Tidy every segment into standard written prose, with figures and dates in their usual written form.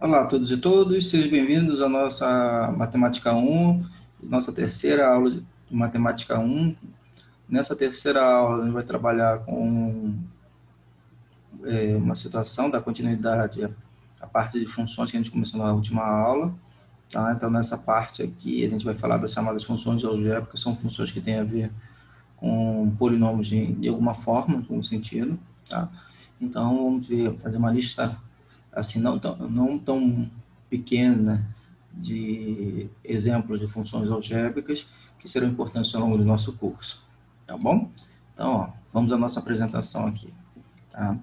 Olá a todos e todas, sejam bem-vindos à nossa Matemática 1, nossa terceira aula de Matemática 1. Nessa terceira aula, a gente vai trabalhar com uma situação da continuidade, a parte de funções que a gente começou na última aula. Tá? Então, nessa parte aqui, a gente vai falar das chamadas funções algébricas, são funções que têm a ver com polinômios de alguma forma, de algum sentido. Tá? Então, vamos ver, fazer uma lista assim, não tão pequena, né, de exemplos de funções algébricas que serão importantes ao longo do nosso curso, tá bom? Então, ó, vamos à nossa apresentação aqui, tá?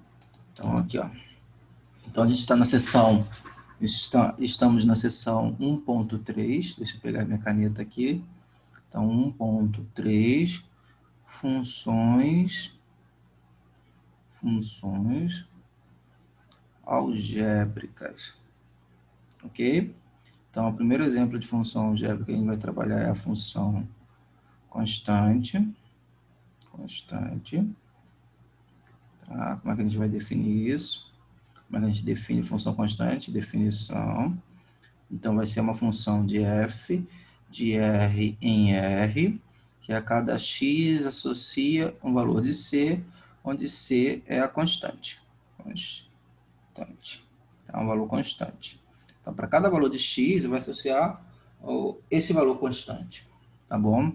Então, aqui, ó. Então, a gente está na seção, estamos na seção 1.3, deixa eu pegar minha caneta aqui. Então, 1.3, funções algébricas, ok? Então, o primeiro exemplo de função algébrica que a gente vai trabalhar é a função constante. Tá? Como é que a gente vai definir isso? Como é que a gente define função constante? Definição. Então, vai ser uma função de f de R em R, que a cada x associa um valor de c, onde c é a constante. Constante. Então, é um valor constante. Então, para cada valor de x, vai associar esse valor constante. Tá bom?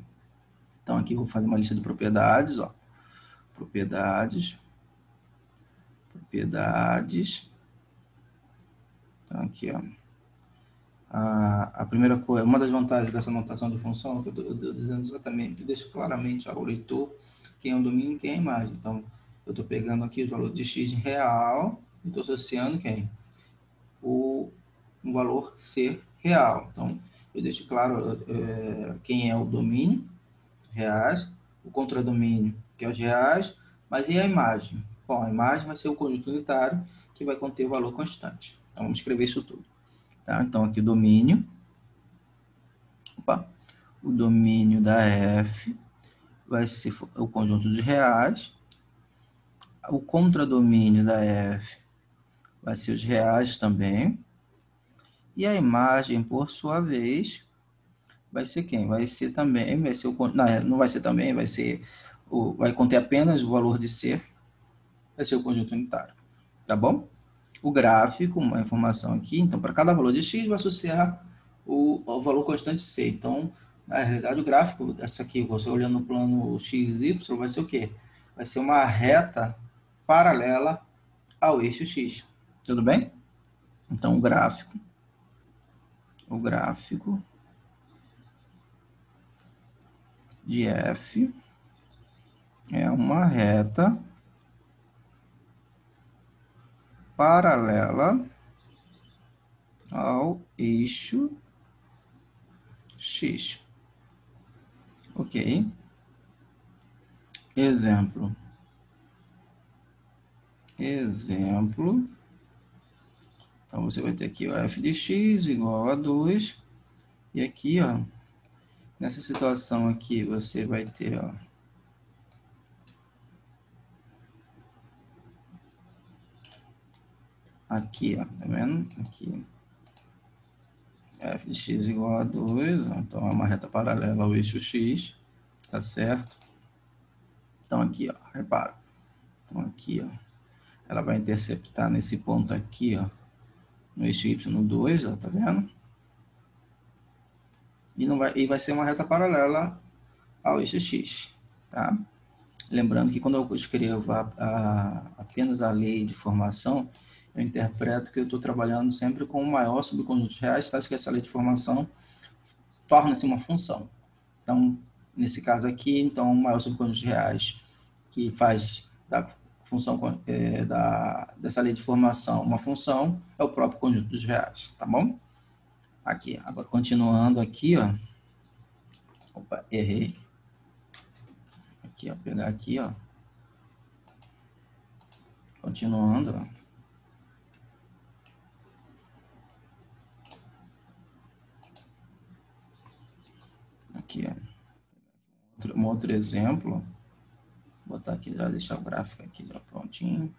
Então, aqui eu vou fazer uma lista de propriedades, ó. Propriedades. Então, aqui, ó. A primeira coisa, uma das vantagens dessa notação de função, que eu estou dizendo exatamente, que deixa claramente ao leitor quem é o domínio e quem é a imagem. Então, eu estou pegando aqui o valor de x real e estou associando quem? Um valor c real. Então, eu deixo claro quem é o domínio, reais, o contradomínio, que é os reais, mas e a imagem? Bom, a imagem vai ser o conjunto unitário que vai conter o valor constante. Então, vamos escrever isso tudo. Tá? Então, aqui o domínio, o domínio da F vai ser o conjunto de reais, o contradomínio da F vai ser os reais também, e a imagem, por sua vez, vai ser quem? Vai ser também, não vai ser também, vai conter apenas o valor de C, vai ser o conjunto unitário, tá bom? O gráfico, uma informação aqui, então, para cada valor de x, vai associar o valor constante c. Então, na realidade, o gráfico, essa aqui, você olhando no plano x, y, vai ser o quê? Vai ser uma reta paralela ao eixo x. Tudo bem? Então, o gráfico de f é uma reta paralela ao eixo x. Ok? Exemplo. Então, você vai ter aqui o f de x igual a 2. E aqui, ó, nessa situação aqui, você vai ter, ó, aqui, ó, tá vendo? Aqui, f de x igual a 2, ó, então é uma reta paralela ao eixo x, tá certo? Então, aqui, ó, repara. Então, aqui, ó, ela vai interceptar nesse ponto aqui, ó, no eixo y2, ó, tá vendo? E vai ser uma reta paralela ao eixo x, tá? Lembrando que quando eu escrevo apenas a lei de formação, eu interpreto que eu estou trabalhando sempre com o maior subconjunto de reais, tá? Que essa lei de formação torna-se uma função. Então, nesse caso aqui, então, o maior subconjunto de reais que faz da função dessa lei de formação uma função é o próprio conjunto dos reais, tá bom? Aqui, agora continuando aqui, ó. Opa, errei. Aqui, ó, pegar aqui, ó. Continuando, ó. Aqui, ó. Um outro exemplo. Vou botar aqui, já deixar o gráfico aqui já prontinho.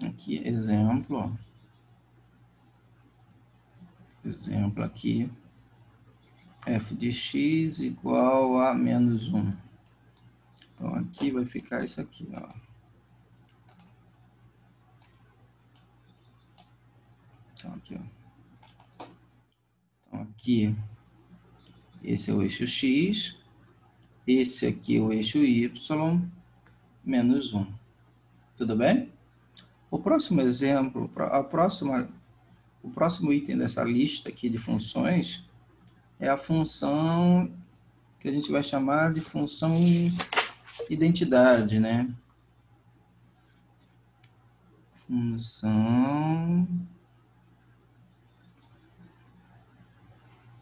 Aqui, exemplo. exemplo aqui, f de x igual a menos 1. Então, aqui vai ficar isso aqui, ó. Então, aqui, ó. Então, aqui, esse é o eixo x, esse aqui é o eixo y, menos 1. Tudo bem? O próximo exemplo, o próximo item dessa lista aqui de funções é a função que a gente vai chamar de função identidade, né? Função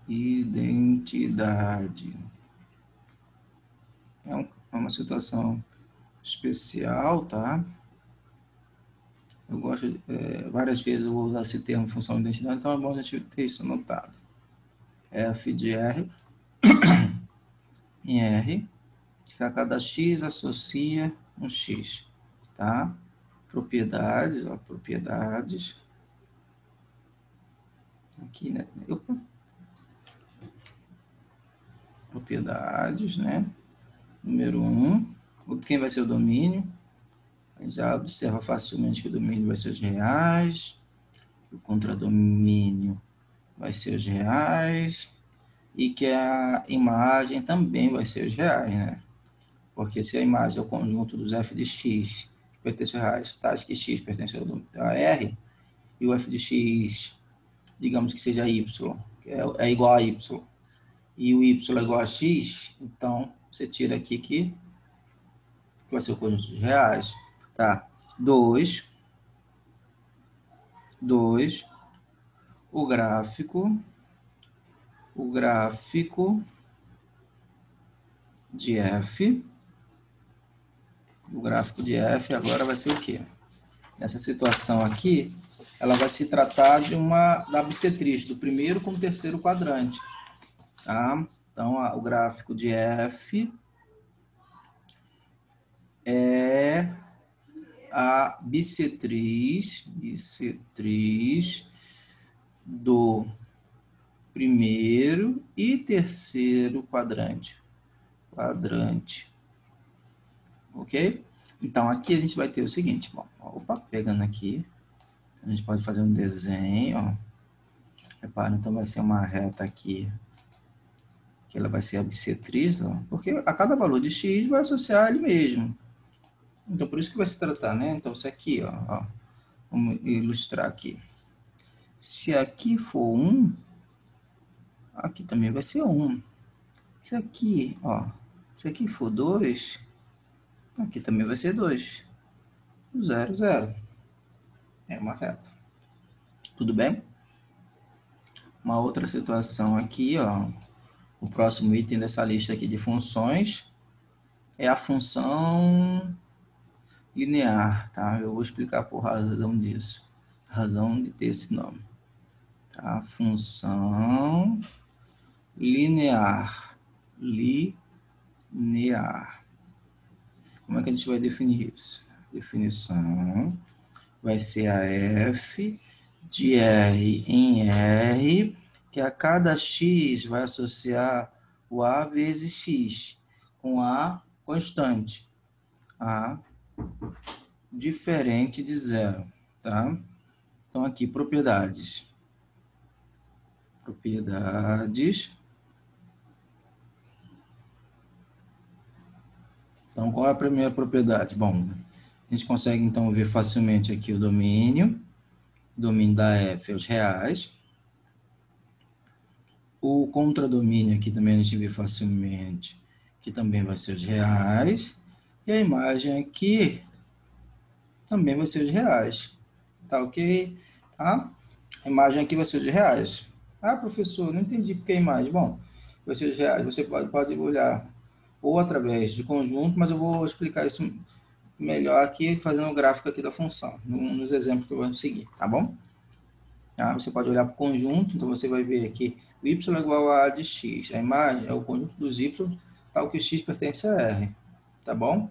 identidade. É uma situação especial, tá? Eu gosto, várias vezes eu vou usar esse termo função identidade, então é bom a gente ter isso anotado. F de R em R, que a cada x associa um x, tá? Propriedades, ó, propriedades. Aqui, né? Opa. Propriedades, né? Número 1, quem vai ser o domínio? A gente já observa facilmente que o domínio vai ser os reais, o contradomínio vai ser os reais, e que a imagem também vai ser os reais, né? Porque se a imagem é o conjunto dos f de x, que pertence aos reais, tais que x pertence a R, e o f de x, digamos que seja y, que é igual a y, e o y é igual a x, então você tira aqui que vai ser o conjunto dos reais, tá? 2, o gráfico de f, o gráfico de f agora vai ser o quê? Nessa situação aqui, ela vai se tratar da bissetriz, do primeiro com o terceiro quadrante, tá? Então, o gráfico de f é a bissetriz do primeiro e terceiro quadrante. Ok? Então, aqui a gente vai ter o seguinte, bom, opa, pegando aqui, a gente pode fazer um desenho, ó. Repara, então vai ser uma reta aqui, que ela vai ser a bissetriz, ó, porque a cada valor de x vai associar ele mesmo. Então, por isso que vai se tratar, né? Então, isso aqui, ó, vamos ilustrar aqui. Se aqui for 1, aqui também vai ser 1. Se aqui, ó, se aqui for 2, aqui também vai ser 2. 0, 0. É uma reta. Tudo bem? Uma outra situação aqui, ó. O próximo item dessa lista aqui de funções é a função linear, tá? Eu vou explicar por razão disso. Razão de ter esse nome. Tá? Função linear. Linear. Como é que a gente vai definir isso? Definição vai ser a f de R em R, que a cada x vai associar o A vezes x, com A constante, A diferente de zero, tá? Então, aqui, propriedades. Então, qual é a primeira propriedade? Bom, a gente consegue, então, ver facilmente aqui o domínio da F é os reais. O contradomínio aqui também a gente vê facilmente, que também vai ser os reais. E a imagem aqui também vai ser os reais. Tá ok? Tá? A imagem aqui vai ser os reais. Ah, professor, não entendi porque a imagem. Bom, vai ser os reais. Você pode olhar ou através de conjunto, mas eu vou explicar isso melhor aqui, fazendo o gráfico aqui da função, nos exemplos que eu vou seguir, tá bom? Tá? Você pode olhar para o conjunto, então você vai ver aqui o y é igual a de x. A imagem é o conjunto dos y, tal que x pertence a R, tá bom?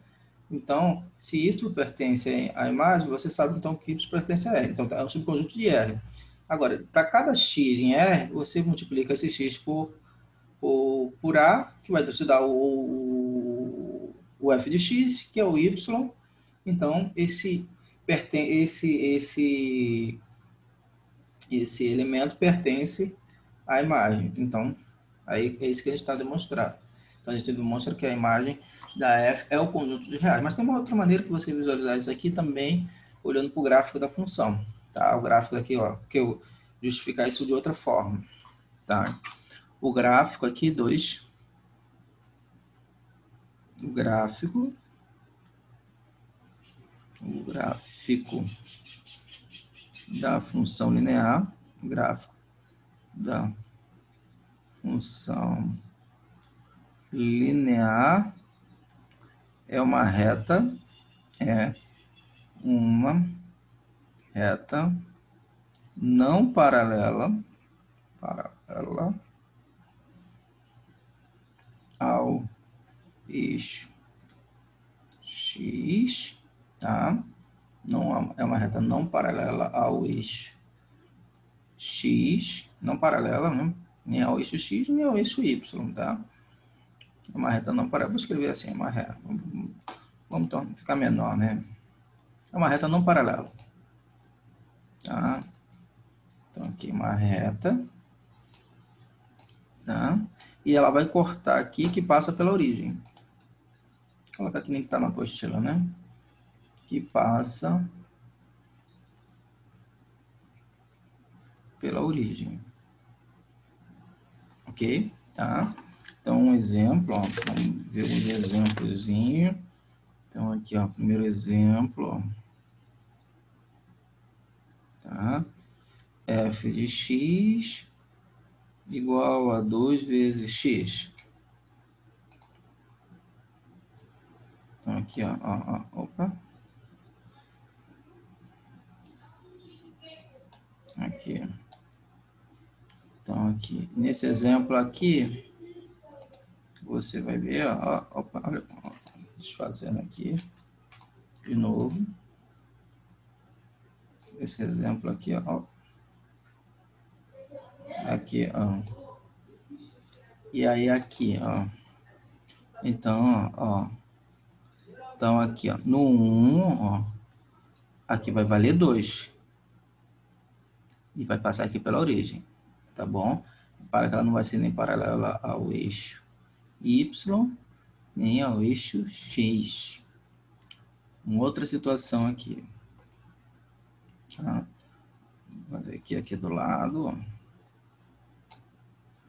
Então, se y pertence à imagem, você sabe então que y pertence a R. Então, é um subconjunto de R. Agora, para cada x em R, você multiplica esse x por A, que vai te dar o f de x, que é o y. Então, esse elemento pertence à imagem. Então, aí é isso que a gente está demonstrando. Então, a gente demonstra que a imagem da f é o conjunto de reais. Mas tem uma outra maneira que você visualizar isso aqui também, olhando para o gráfico da função. Tá? O gráfico aqui, ó, que eu justificar isso de outra forma. Tá? O gráfico aqui, o gráfico da função linear, gráfico da função linear é uma reta não paralela ao eixo x, tá? Não é uma reta não paralela ao eixo x, não paralela, né? Nem ao eixo x, nem ao eixo y, tá? É uma reta não paralela, vou escrever assim, uma reta, vamos então ficar menor, né? É uma reta não paralela, tá? Então aqui uma reta, tá? E ela vai cortar aqui que passa pela origem. Vou colocar aqui nem que tá na apostila, né? Que passa pela origem. Ok? Tá? Então, um exemplo, ó, vamos ver um exemplozinho. Então, aqui, ó, primeiro exemplo, ó, tá? F de x igual a 2 vezes x. Então, aqui, ó, opa. Aqui. Então, aqui, nesse exemplo aqui, você vai ver, ó, opa, olha, ó, desfazendo aqui, de novo. Esse exemplo aqui, ó. Aqui, ó. E aí, aqui, ó. Então, ó. Então, aqui, ó. No 1, ó. Aqui vai valer 2. E vai passar aqui pela origem. Tá bom? Para que ela não vai ser nem paralela ao eixo Y, nem ao eixo X. Uma outra situação aqui. Tá? Vou fazer aqui do lado, ó.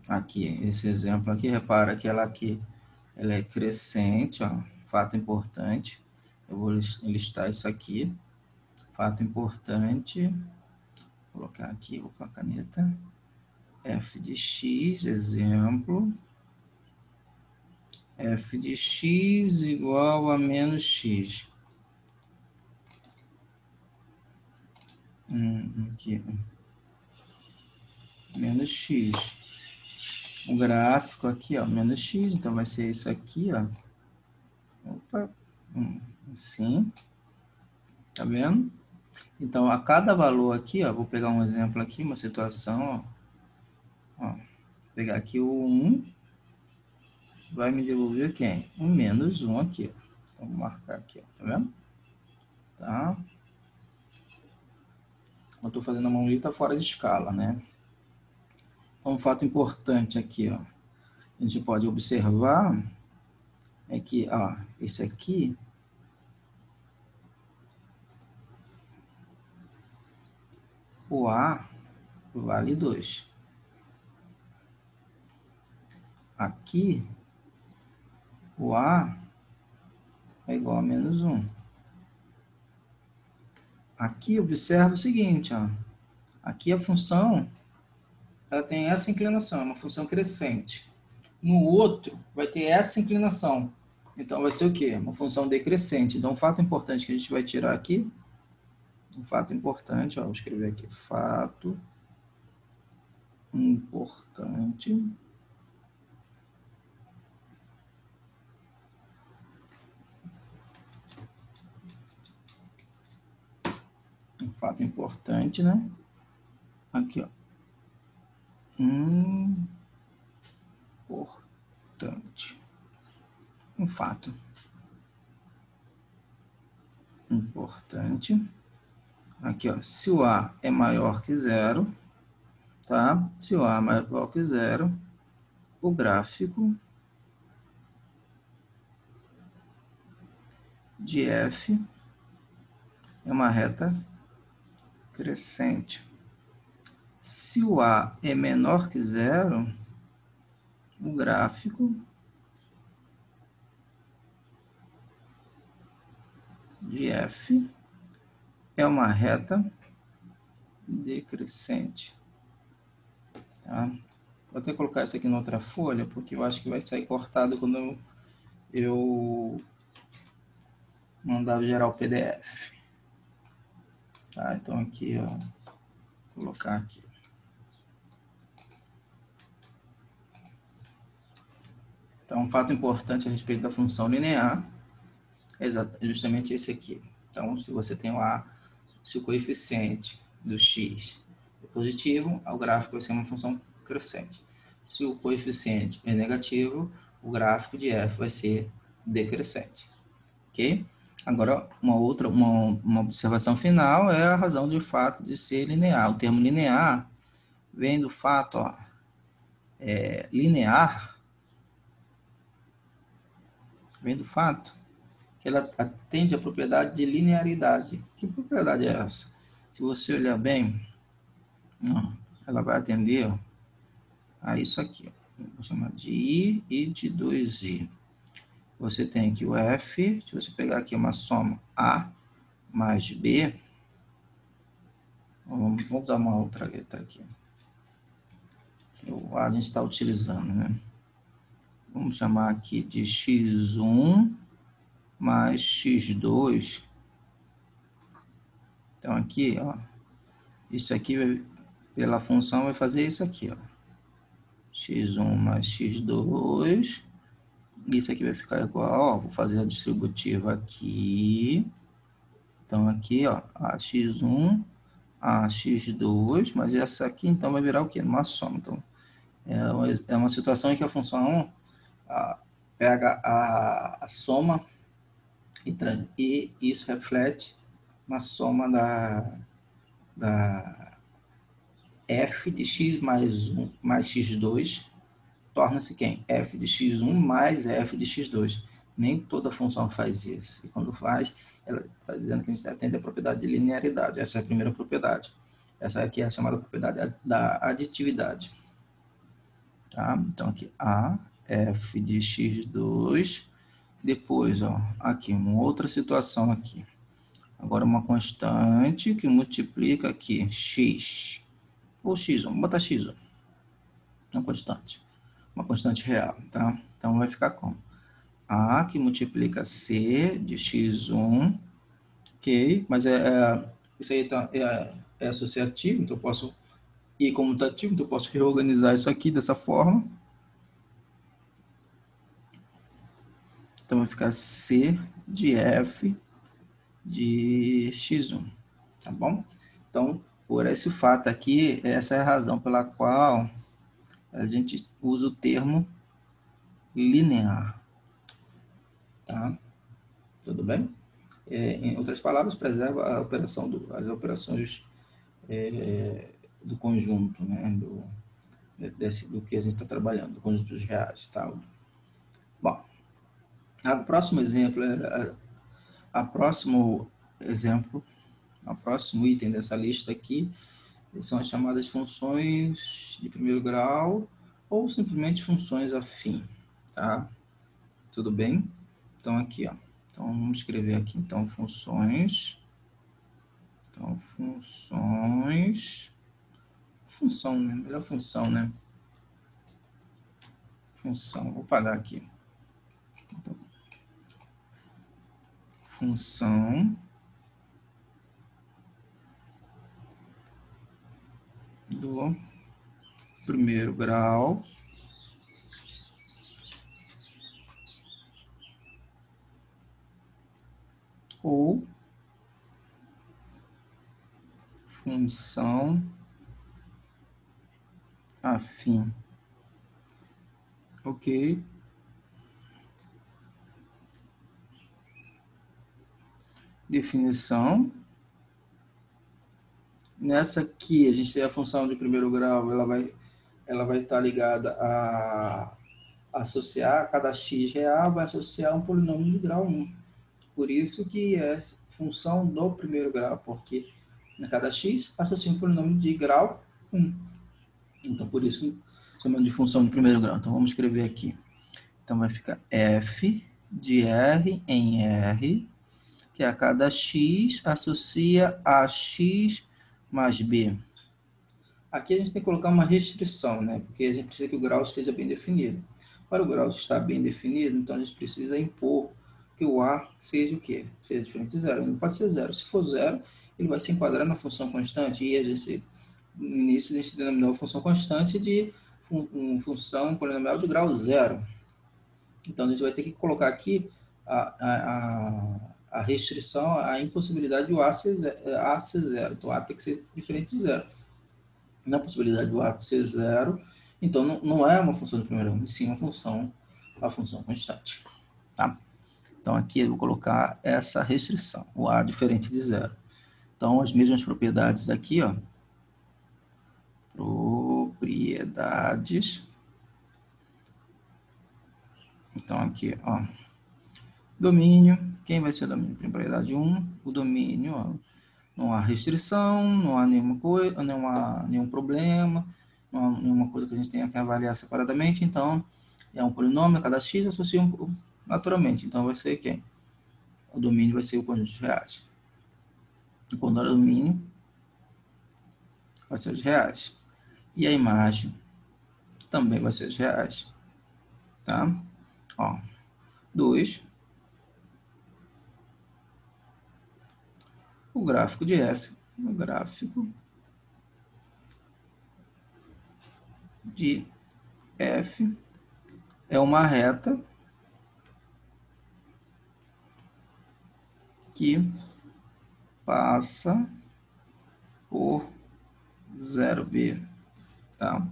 Aqui, esse exemplo aqui, repara que ela aqui, ela é crescente, ó, fato importante. Eu vou listar isso aqui. Fato importante. Vou colocar aqui, vou com a caneta. F de x, exemplo. F de x igual a menos x. Aqui. Menos x. O gráfico aqui, ó, menos x, então vai ser isso aqui, ó. Opa, assim. Tá vendo? Então, a cada valor aqui, ó, vou pegar um exemplo aqui, uma situação, ó. Pegar aqui o 1, vai me devolver quem? O menos 1 aqui, ó. Vamos marcar aqui, ó, tá vendo? Tá? Eu estou fazendo a mão ali, tá fora de escala, né? Então, um fato importante aqui, ó, a gente pode observar é que, ó, esse aqui, o A vale 2. Aqui, o A é igual a menos 1. Aqui, observa o seguinte, ó. Aqui a função, ela tem essa inclinação, é uma função crescente. No outro, vai ter essa inclinação. Então, vai ser o quê? Uma função decrescente. Então, um fato importante que a gente vai tirar aqui, um fato importante, ó, vou escrever aqui, fato importante. Um fato importante, né? Aqui, ó. Importante. Um fato importante. Aqui, ó. Se o A é maior que zero, tá? Se o A é maior que zero, o gráfico de F é uma reta crescente. Se o A é menor que zero, o gráfico de F é uma reta decrescente. Tá? Vou até colocar isso aqui na outra folha, porque eu acho que vai sair cortado quando eu mandar gerar o PDF. Tá? Então aqui, ó, vou colocar aqui. Então, um fato importante a respeito da função linear é justamente esse aqui. Então, se você tem lá, se o coeficiente do x é positivo, o gráfico vai ser uma função crescente. Se o coeficiente é negativo, o gráfico de f vai ser decrescente. Ok? Agora, uma observação final é a razão do fato de ser linear. O termo linear vem do fato, ó, linear, vem do fato que ela atende à propriedade de linearidade. Que propriedade é essa? Se você olhar bem, ela vai atender, ó, a isso aqui. Ó. Vou chamar de I e de 2I. Você tem aqui o F, se você pegar aqui uma soma A mais B, vamos usar uma outra letra aqui. O A a gente está utilizando, né? Vamos chamar aqui de x1 mais x2. Então, aqui, ó, isso aqui, pela função, vai fazer isso aqui, ó. x1 mais x2. Isso aqui vai ficar igual, ó, vou fazer a distributiva aqui. Então, aqui, ó, a x1, a x2, mas essa aqui, então, vai virar o quê? Uma soma. Então, é uma situação em que a função pega a soma e isso reflete na soma da f de x mais 1 mais x2, torna-se quem? F de x1 mais f de x2. Nem toda função faz isso. E quando faz, ela está dizendo que a gente atende a propriedade de linearidade. Essa é a primeira propriedade. Essa aqui é a chamada propriedade da aditividade. Tá? Então, aqui, A, f de x2. Depois, ó, aqui, uma outra situação aqui. Agora, uma constante que multiplica aqui x. Ou x, vamos botar x, ó. Uma constante real, tá? Então, vai ficar como? A que multiplica C de x1, ok? Mas isso aí é associativo, então eu posso, e comutativo, então eu posso reorganizar isso aqui dessa forma. Então, vai ficar C de F de x1, tá bom? Então, por esse fato aqui, essa é a razão pela qual a gente usa o termo linear, tá? Tudo bem? Em outras palavras, preserva a operação as operações do conjunto, né? Do que a gente está trabalhando, do conjunto dos reais, tá? Bom, o próximo exemplo a próximo exemplo, o próximo item dessa lista aqui são as chamadas funções de primeiro grau ou simplesmente funções afim, tá? Tudo bem? Então, aqui, ó. Então, vamos escrever aqui, então, funções. Então, funções. Função, né? Melhor função, né? Função. Vou pagar aqui. Função do primeiro grau ou função afim. Ok. Definição. Nessa aqui, a gente tem a função de primeiro grau, ela vai estar ligada a associar, cada x real vai associar um polinômio de grau 1. Por isso que é função do primeiro grau, porque a cada x associa um polinômio de grau 1. Então, por isso, chamamos de função de primeiro grau. Então, vamos escrever aqui. Então, vai ficar f de r em r, que a cada x associa a x mais b. Aqui a gente tem que colocar uma restrição, né? Porque a gente precisa que o grau esteja bem definido. Para o grau estar bem definido, então a gente precisa impor que o a seja o quê? Seja diferente de zero. Ele não pode ser zero. Se for zero, ele vai se enquadrar na função constante. E a gente, no início, a gente denominou a função constante de função polinomial de grau zero. Então a gente vai ter que colocar aqui a restrição, a impossibilidade de o a ser zero. Então a tem que ser diferente de zero. Na possibilidade do a ser zero, então não é uma função de primeiro grau, e sim a função constante. Tá? Então aqui eu vou colocar essa restrição, o a diferente de zero. Então as mesmas propriedades aqui, ó, propriedades. Então aqui, ó, domínio, quem vai ser o domínio? Propriedade 1, o domínio, ó, não há restrição, não há nenhuma coisa, nenhum problema, não há nenhuma coisa que a gente tenha que avaliar separadamente, então é um polinômio, cada x associa naturalmente, então vai ser quem? O domínio vai ser o conjunto de reais. O conjunto do domínio vai ser os reais. E a imagem também vai ser os reais. Tá? Ó, 2. O gráfico de f. O gráfico de f é uma reta que passa por 0b, tá?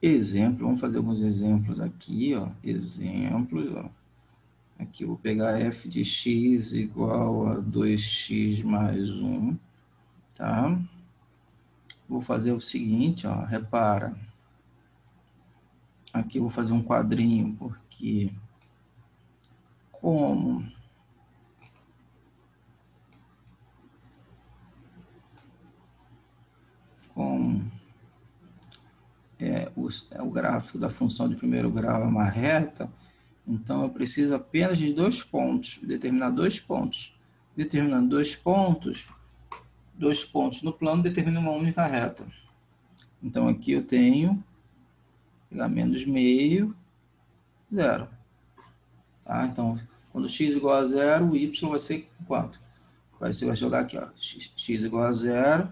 Exemplo, vamos fazer alguns exemplos aqui, ó. Exemplos, ó. Aqui eu vou pegar f de x igual a 2x mais 1, tá? Vou fazer o seguinte, ó, repara. Aqui eu vou fazer um quadrinho, porque como o gráfico da função de primeiro grau é uma reta, então eu preciso apenas de 2 pontos, determinar 2 pontos. Determinando 2 pontos no plano determina uma única reta. Então aqui eu tenho pegar menos meio, zero. Tá? Então, quando x igual a zero, o y vai ser quanto? Você vai jogar aqui, ó, x igual a zero,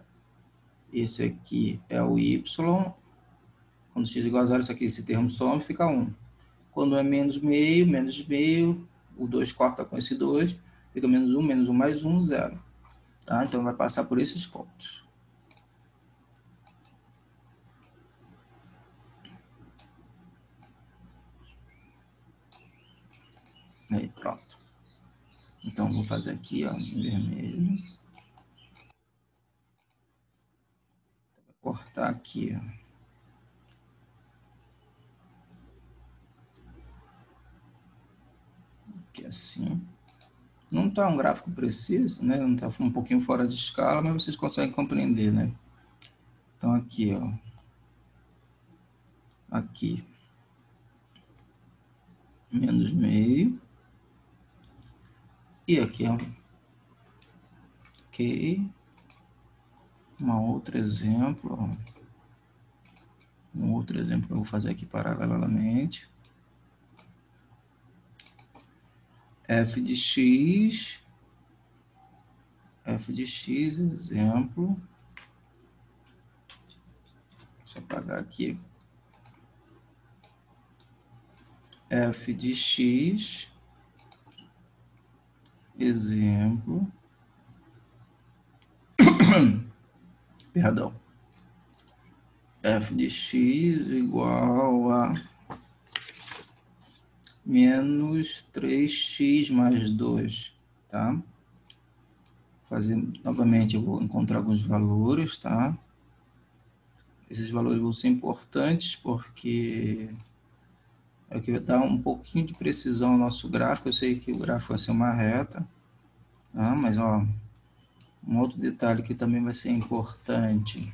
esse aqui é o y, quando x igual a zero, isso aqui, esse termo some, fica 1. Quando é menos meio, o 2 corta com esse 2, fica menos 1 mais 1, 0. Tá? Então vai passar por esses pontos. Aí, pronto. Então vou fazer aqui, ó, em vermelho. Vou cortar aqui, ó. Aqui assim. Não está um gráfico preciso, né? Não está um pouquinho fora de escala, mas vocês conseguem compreender, né? Então aqui, ó. Aqui. Menos meio. E aqui, ó. Ok. Um outro exemplo, ó. Um outro exemplo que eu vou fazer aqui paralelamente. F de x, exemplo. Deixa eu apagar aqui. F de x, exemplo. Perdão. f de x igual a menos 3x mais 2, tá? Fazer novamente, eu vou encontrar alguns valores, tá? Esses valores vão ser importantes porque é o que vai dar um pouquinho de precisão ao nosso gráfico. Eu sei que o gráfico vai ser uma reta, tá? Mas, ó, um outro detalhe que também vai ser importante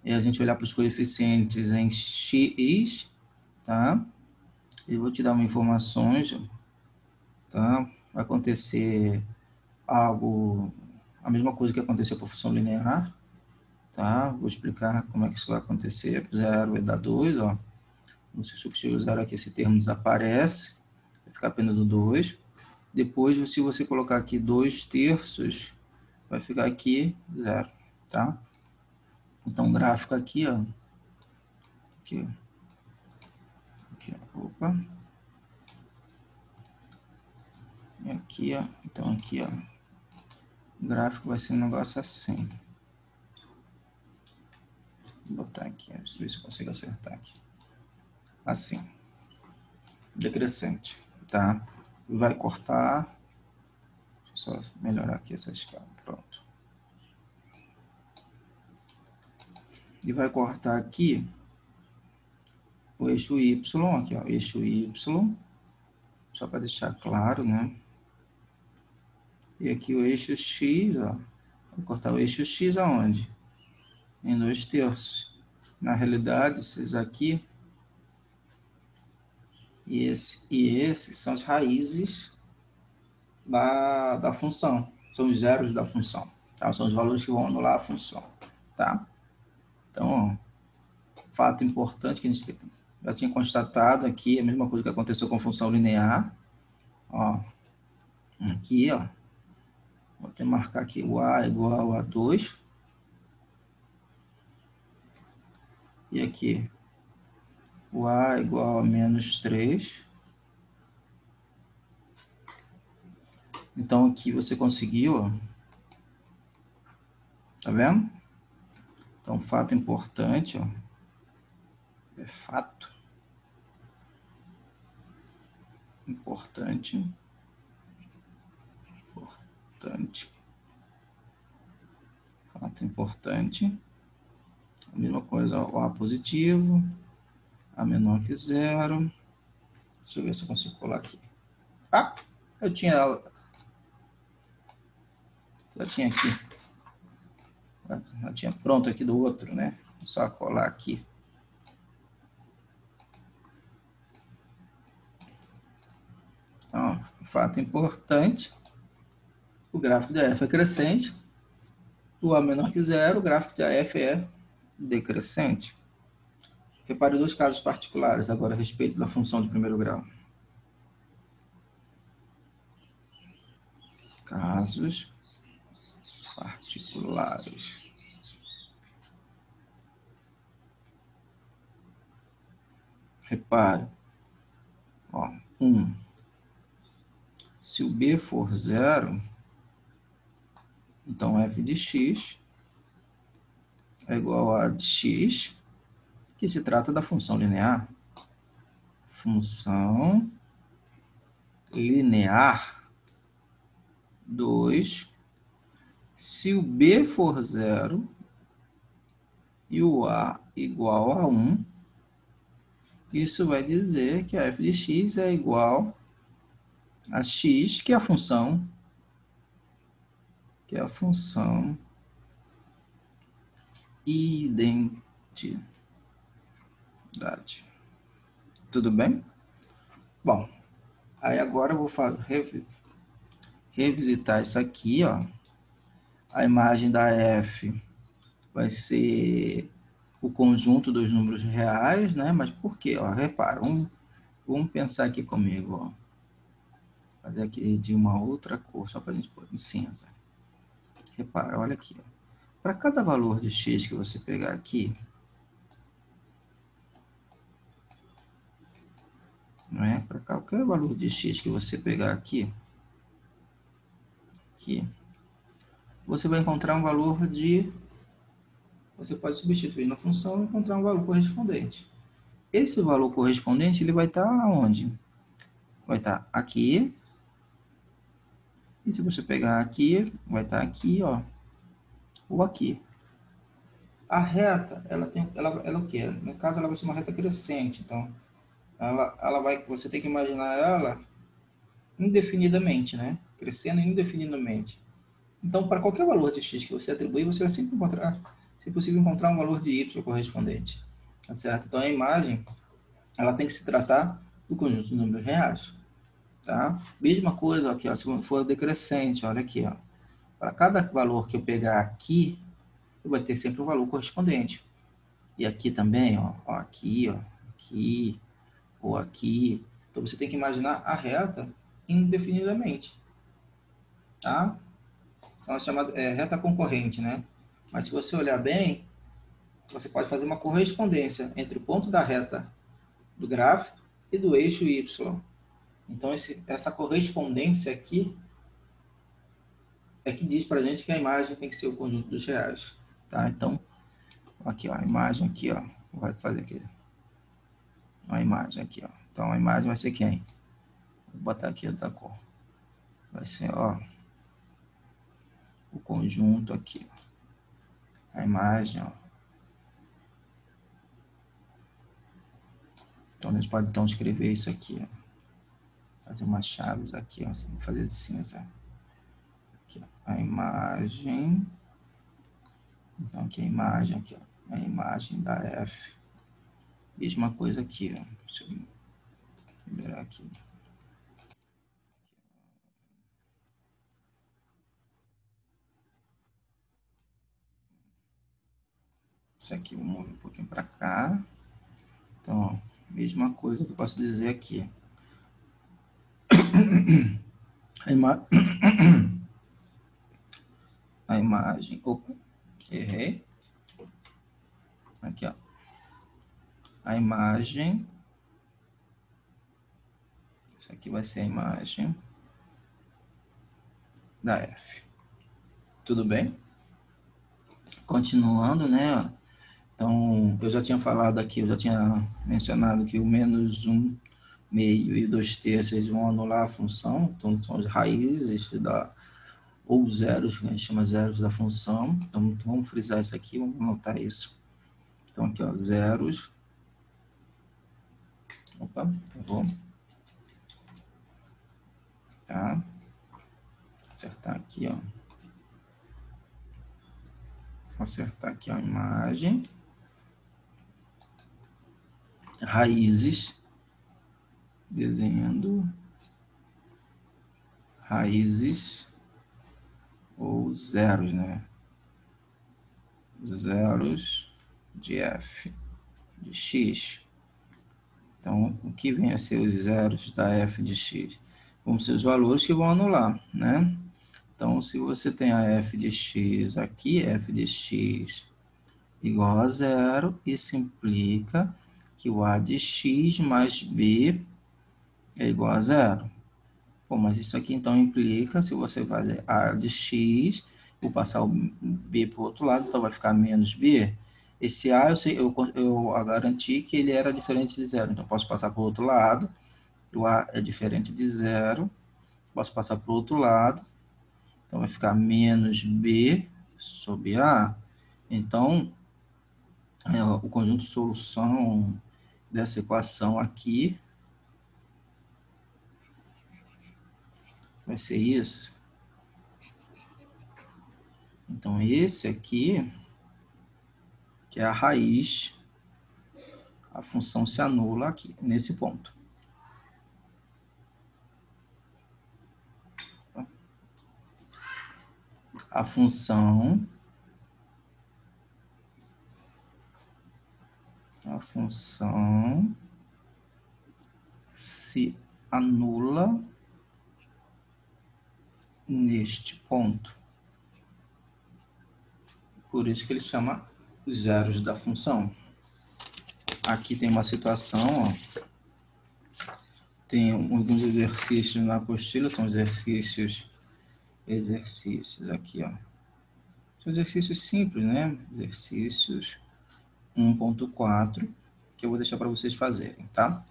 é a gente olhar para os coeficientes em x, tá? Eu vou te dar umas informações, tá? Vai acontecer algo, a mesma coisa que aconteceu para a função linear, tá? Vou explicar como é que isso vai acontecer. 0 vai dar 2, ó. Você substitui o 0 aqui, esse termo desaparece, vai ficar apenas o 2. Depois, se você colocar aqui 2/3, vai ficar aqui 0, tá? Então, o gráfico aqui, ó. Aqui, aqui, opa. E aqui, ó. Então, aqui, ó. O gráfico vai ser um negócio assim. Vou botar aqui, deixa eu ver se eu consigo acertar aqui. Assim. Decrescente, tá? Vai cortar. Deixa eu só melhorar aqui essa escala. Pronto. E vai cortar aqui o eixo Y, aqui, ó. Eixo Y. Só para deixar claro, né? E aqui o eixo X, ó. Vou cortar o eixo X aonde? Em 2/3. Na realidade, esses aqui e esse são as raízes da função. São os zeros da função. Tá? São os valores que vão anular a função. Tá? Então, ó, fato importante que a gente já tinha constatado aqui, a mesma coisa que aconteceu com a função linear. Ó, aqui, ó. Vou até marcar aqui o a igual a 2. E aqui, o a igual a menos 3. Então, aqui você conseguiu, ó. Tá vendo? Então, fato importante, ó. É fato importante. Fato importante. A mesma coisa, ó, o a positivo. A menor que 0. Deixa eu ver se eu consigo colar aqui. Ah, eu tinha aqui. Já tinha pronto aqui do outro, né? Só colar aqui. Então, fato importante. O gráfico de AF é crescente. O A menor que 0, o gráfico de AF é decrescente. Repare dois casos particulares agora a respeito da função de primeiro grau. Casos particulares. Repare. Ó, 1. Se o B for 0, então f de x é igual a de x, que se trata da função linear. Função linear 2. Se o B for 0 e o A igual a 1, isso vai dizer que a f de x é igual a x, que é a função identidade. Tudo bem? Bom, aí agora eu vou revisitar isso aqui, ó. A imagem da f vai ser o conjunto dos números reais, né? Mas por quê? Ó, repara, vamos pensar aqui comigo, ó. Fazer aqui de uma outra cor, só para a gente pôr em cinza. Repara, olha aqui. Para cada valor de x que você pegar aqui, não é? Para qualquer valor de x que você pegar aqui, você vai encontrar um valor de você pode substituir na função e encontrar um valor correspondente. Esse valor correspondente, ele vai estar onde? Vai estar aqui. E se você pegar aqui, vai estar aqui, ó, ou aqui. A reta, ela o quê? No caso, ela vai ser uma reta crescente. Então, você tem que imaginar ela indefinidamente, né? Crescendo indefinidamente. Então, para qualquer valor de x que você atribuir, você vai sempre encontrar, se possível, encontrar um valor de y correspondente. Tá certo? Então, a imagem, ela tem que se tratar do conjunto de números reais. Tá? Mesma coisa aqui, ó, se for decrescente, olha aqui, ó. Para cada valor que eu pegar aqui, vai ter sempre um valor correspondente. E aqui também, ó, aqui, ó, aqui, ou aqui. Então, você tem que imaginar a reta indefinidamente. Tá? Então, é chamada reta concorrente, né? Mas se você olhar bem, você pode fazer uma correspondência entre o ponto da reta do gráfico e do eixo Y. Então, essa correspondência aqui é que diz para a gente que a imagem tem que ser o conjunto dos reais. Tá? Então, aqui, ó, a imagem aqui, ó, vai fazer aqui. A imagem aqui, ó. Então, a imagem vai ser quem? Vou botar aqui outra cor. Vai ser, ó, o conjunto aqui. Ó. A imagem, ó. Então, a gente pode, então, escrever isso aqui, ó. Fazer umas chaves aqui, ó, assim, fazer de cinza. Aqui, ó. A imagem. Então, aqui a imagem, aqui, ó. A imagem da F. Mesma coisa aqui, ó. Deixa eu liberar aqui. Isso aqui, vou mover um pouquinho para cá. Então, ó, mesma coisa que eu posso dizer aqui. A imagem. Opa, errei. Aqui, ó. A imagem. Isso aqui vai ser a imagem da F. Tudo bem? Continuando, né? Então, eu já tinha falado aqui, eu já tinha mencionado que o menos 1 meio e 2/3 eles vão anular a função. Então, são as raízes ou zeros, que a gente chama zeros da função. Então, vamos frisar isso aqui, vamos anotar isso. Então, aqui, ó, zeros. Opa, errou. Tá? Acertar aqui, ó. Acertar aqui a imagem. Raízes. Desenhando raízes ou zeros, né? Zeros de f de x. Então, o que vem a ser os zeros da f de x? Vão ser os valores que vão anular, né? Então, se você tem a f de x aqui, f de x igual a zero, isso implica que o a de x mais b é igual a zero. Bom, mas isso aqui então implica, se você fazer a de x, vou passar o b para o outro lado, então vai ficar menos b. Esse a eu garanti que ele era diferente de zero, então posso passar para o outro lado, o a é diferente de zero, posso passar para o outro lado, então vai ficar menos b sobre a. Então, o conjunto de solução dessa equação aqui vai ser isso. Então, esse aqui, que é a raiz, a função se anula aqui, nesse ponto. A função se anula neste ponto. Por isso que ele chama zeros da função. Aqui tem uma situação, ó. Tem alguns exercícios na apostila, são exercícios aqui, ó. São exercícios simples, né? Exercícios 1.4, que eu vou deixar para vocês fazerem, tá?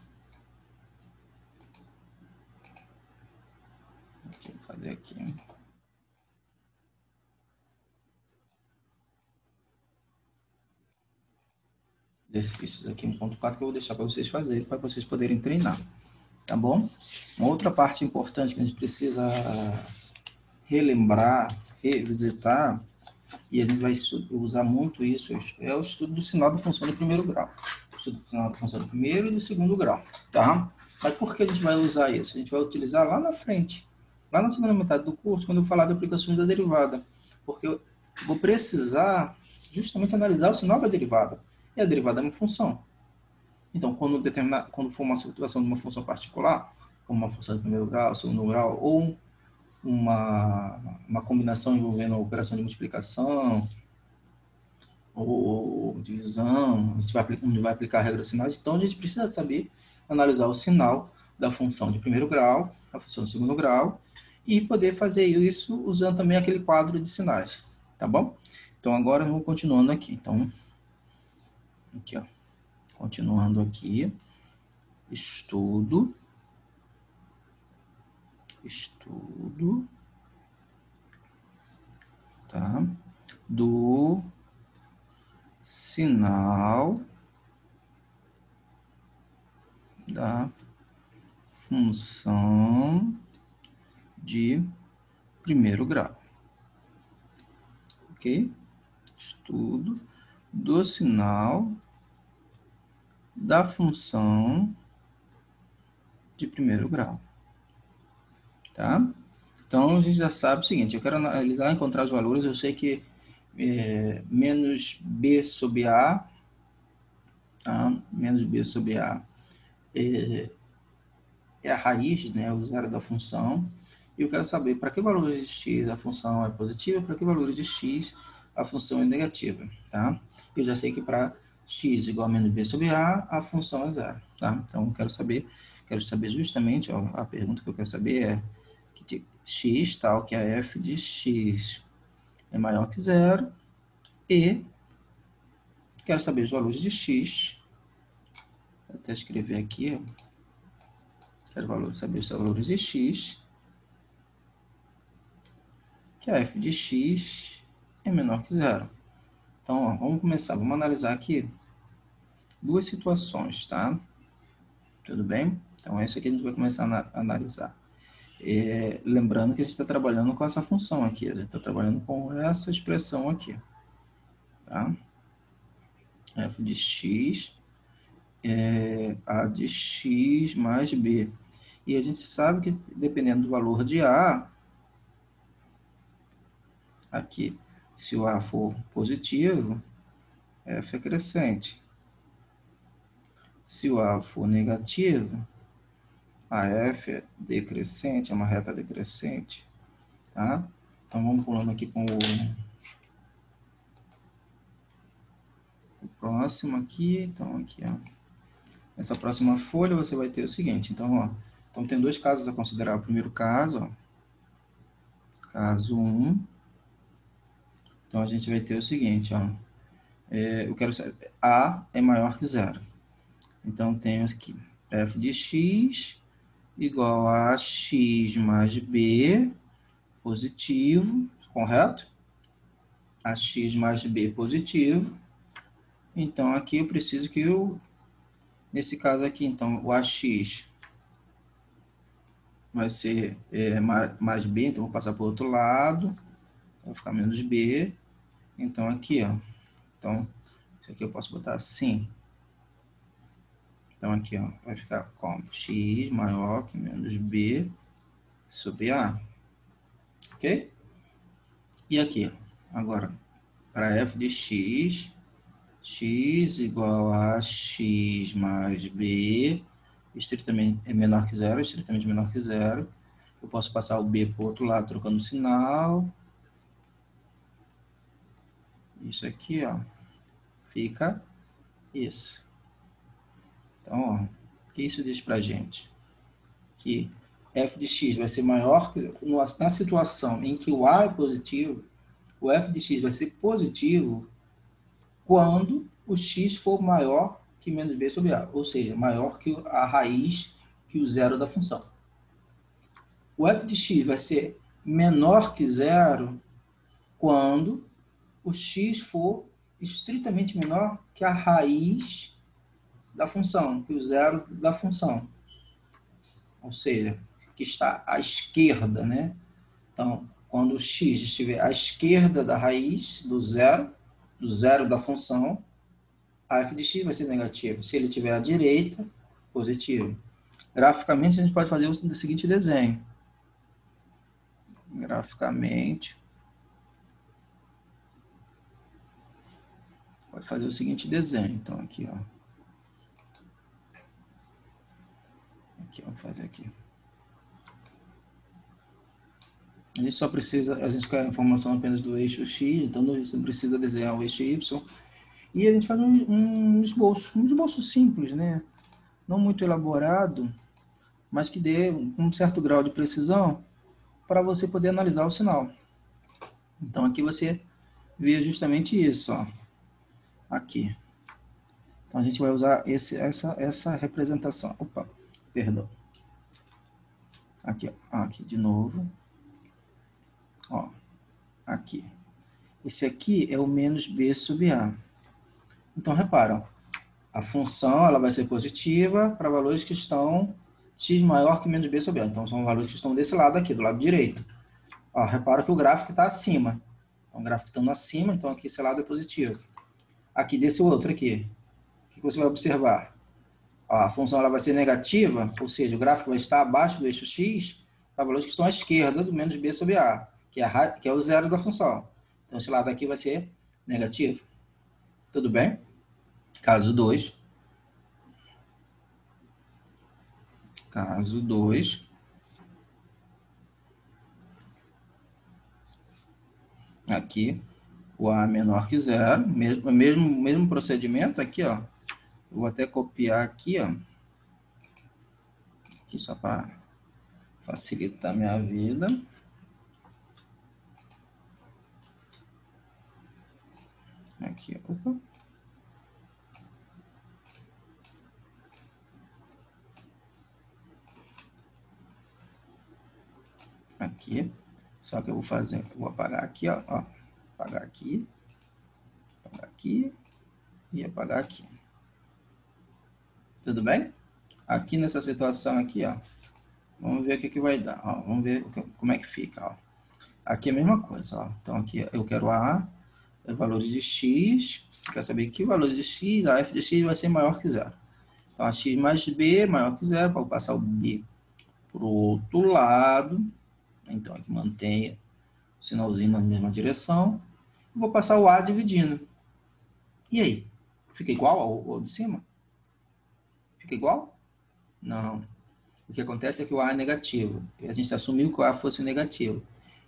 Vou fazer aqui. Exercícios aqui 1.4 que eu vou deixar para vocês fazerem, para vocês poderem treinar, tá bom? Uma outra parte importante que a gente precisa relembrar, revisitar, e a gente vai usar muito isso, é o estudo do sinal da função do primeiro grau. O estudo do sinal da função do primeiro e do segundo grau, tá? Mas por que a gente vai usar isso? A gente vai utilizar lá na frente, lá na segunda metade do curso, quando eu falar de aplicações da derivada, porque eu vou precisar justamente analisar o sinal da derivada, e a derivada é uma função. Então, quando for uma situação de uma função particular, como uma função de primeiro grau, segundo grau, ou uma combinação envolvendo a operação de multiplicação ou divisão, onde vai aplicar a regra dos sinais, então a gente precisa saber analisar o sinal da função de primeiro grau, a função de segundo grau, e poder fazer isso usando também aquele quadro de sinais, tá bom? Então agora vamos continuando aqui. Então, aqui ó, continuando aqui, estudo, tá? Do sinal da função de primeiro grau, ok? Estudo do sinal da função de primeiro grau, tá? Então, a gente já sabe o seguinte, eu quero analisar, encontrar os valores, eu sei que menos b sobre a, tá? Menos b sobre a é a raiz, né, o zero da função, e eu quero saber para que valores de x a função é positiva, para que valores de x a função é negativa, tá? Eu já sei que para x igual a menos b sobre a função é zero, tá? Então, quero saber justamente, ó, a pergunta que eu quero saber é que x, tal, que a f de x é maior que zero, e quero saber os valores de x, vou até escrever aqui, ó. Quero saber os valores de x, que a f de x é menor que zero. Então, ó, vamos começar, vamos analisar aqui duas situações, tá? Tudo bem? Então, é isso aqui que a gente vai começar a analisar. Lembrando que a gente está trabalhando com essa função aqui, a gente está trabalhando com essa expressão aqui, tá? F de x é a de x mais b. E a gente sabe que, dependendo do valor de a, aqui, se o a for positivo, f é crescente. Se o a for negativo, a f é decrescente, é uma reta decrescente, tá? Então, vamos pulando aqui com o próximo aqui. Então, aqui, ó. Nessa próxima folha, você vai ter o seguinte. Então, ó, então tem dois casos a considerar. O primeiro caso, ó, caso 1. Então, a gente vai ter o seguinte, ó. Eu quero saber, a é maior que zero. Então, temos aqui f de x igual a x mais b positivo, correto? A x mais b positivo. Então, aqui eu preciso que nesse caso aqui, então, o AX vai ser mais B, então vou passar para o outro lado, vai ficar menos B. Então, aqui, ó. Então, isso aqui eu posso botar assim. Então, aqui, ó, vai ficar como? X maior que menos B sobre A. Ok? E aqui, agora, para f de x, x igual a x mais b, estritamente é menor que zero, estritamente menor que zero. Eu posso passar o b para o outro lado, trocando o sinal. Isso aqui, ó, fica isso. Então, ó, o que isso diz pra gente? Que f de x vai ser maior que, na situação em que o a é positivo, o f de x vai ser positivo quando o x for maior que menos b sobre a, ou seja, maior que a raiz que o zero da função. O f de x vai ser menor que zero quando o x for estritamente menor que a raiz da função, que o zero da função. Ou seja, que está à esquerda, né? Então, quando o x estiver à esquerda da raiz do zero da função, a f de x vai ser negativo. Se ele estiver à direita, positivo. Graficamente, a gente pode fazer o seguinte desenho. Graficamente, pode fazer o seguinte desenho. Então, aqui, ó. Aqui, vamos fazer aqui. A gente só precisa, a gente quer a informação apenas do eixo x, então a gente não precisa desenhar o eixo y. E a gente faz um esboço simples, né? Não muito elaborado, mas que dê um certo grau de precisão para você poder analisar o sinal. Então aqui você vê justamente isso, ó. Aqui. Então a gente vai usar essa representação. Opa, perdão. Aqui, ó. Aqui de novo. Ó, aqui. Esse aqui é o menos b sobre a. Então repara, a função ela vai ser positiva para valores que estão x maior que menos b sobre a. Então são valores que estão desse lado aqui, do lado direito. Ó, repara que o gráfico está acima. Então o gráfico estando acima, então aqui esse lado é positivo. Aqui desse outro aqui, o que você vai observar? Ó, a função ela vai ser negativa, ou seja, o gráfico vai estar abaixo do eixo x para valores que estão à esquerda do menos b sobre a, que é o zero da função. Então esse lado aqui vai ser negativo. Tudo bem? Caso 2. Caso 2. Aqui, o a menor que zero. Mesmo procedimento aqui, ó. Eu vou até copiar aqui, ó. Aqui só para facilitar a minha vida. Aqui, opa. Aqui. Só que eu vou fazer, vou apagar aqui, ó. Apagar aqui e apagar aqui. Tudo bem? Aqui nessa situação aqui, ó. Vamos ver o que vai dar. Ó, vamos ver como é que fica, ó. Aqui é a mesma coisa, ó. Então aqui eu quero a valores de x. Quero saber que valores de x, a f de x vai ser maior que zero. Então a x mais b maior que zero, para passar o b para o outro lado. Então aqui mantenha o sinalzinho na mesma direção. Vou passar o a dividindo. E aí? Fica igual ao de cima? Fica igual? Não. O que acontece é que o a é negativo. A gente assumiu que o a fosse negativo.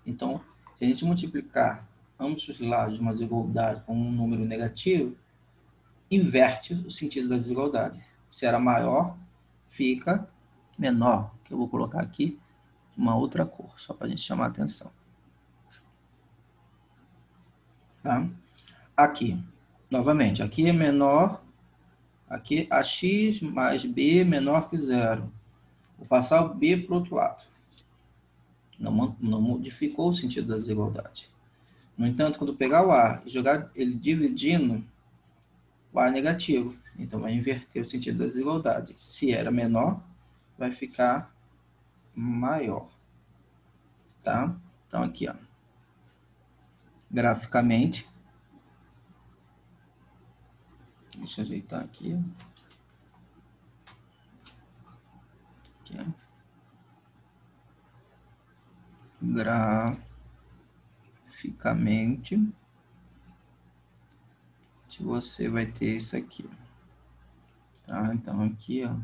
Então, se a gente multiplicar ambos os lados de uma desigualdade com um número negativo, inverte o sentido da desigualdade. Se era maior, fica menor, que eu vou colocar aqui uma outra cor, só para a gente chamar a atenção. Tá? Aqui, novamente, aqui é menor, aqui a x mais b menor que zero. Vou passar o b para o outro lado. Não modificou o sentido da desigualdade. No entanto, quando pegar o a e jogar ele dividindo, o a é negativo. Então, vai inverter o sentido da desigualdade. Se era menor, vai ficar maior. Tá? Então, aqui, ó. Graficamente. Deixa eu ajeitar aqui. Aqui. Graficamente. Você vai ter isso aqui. Tá? Então, aqui, ó.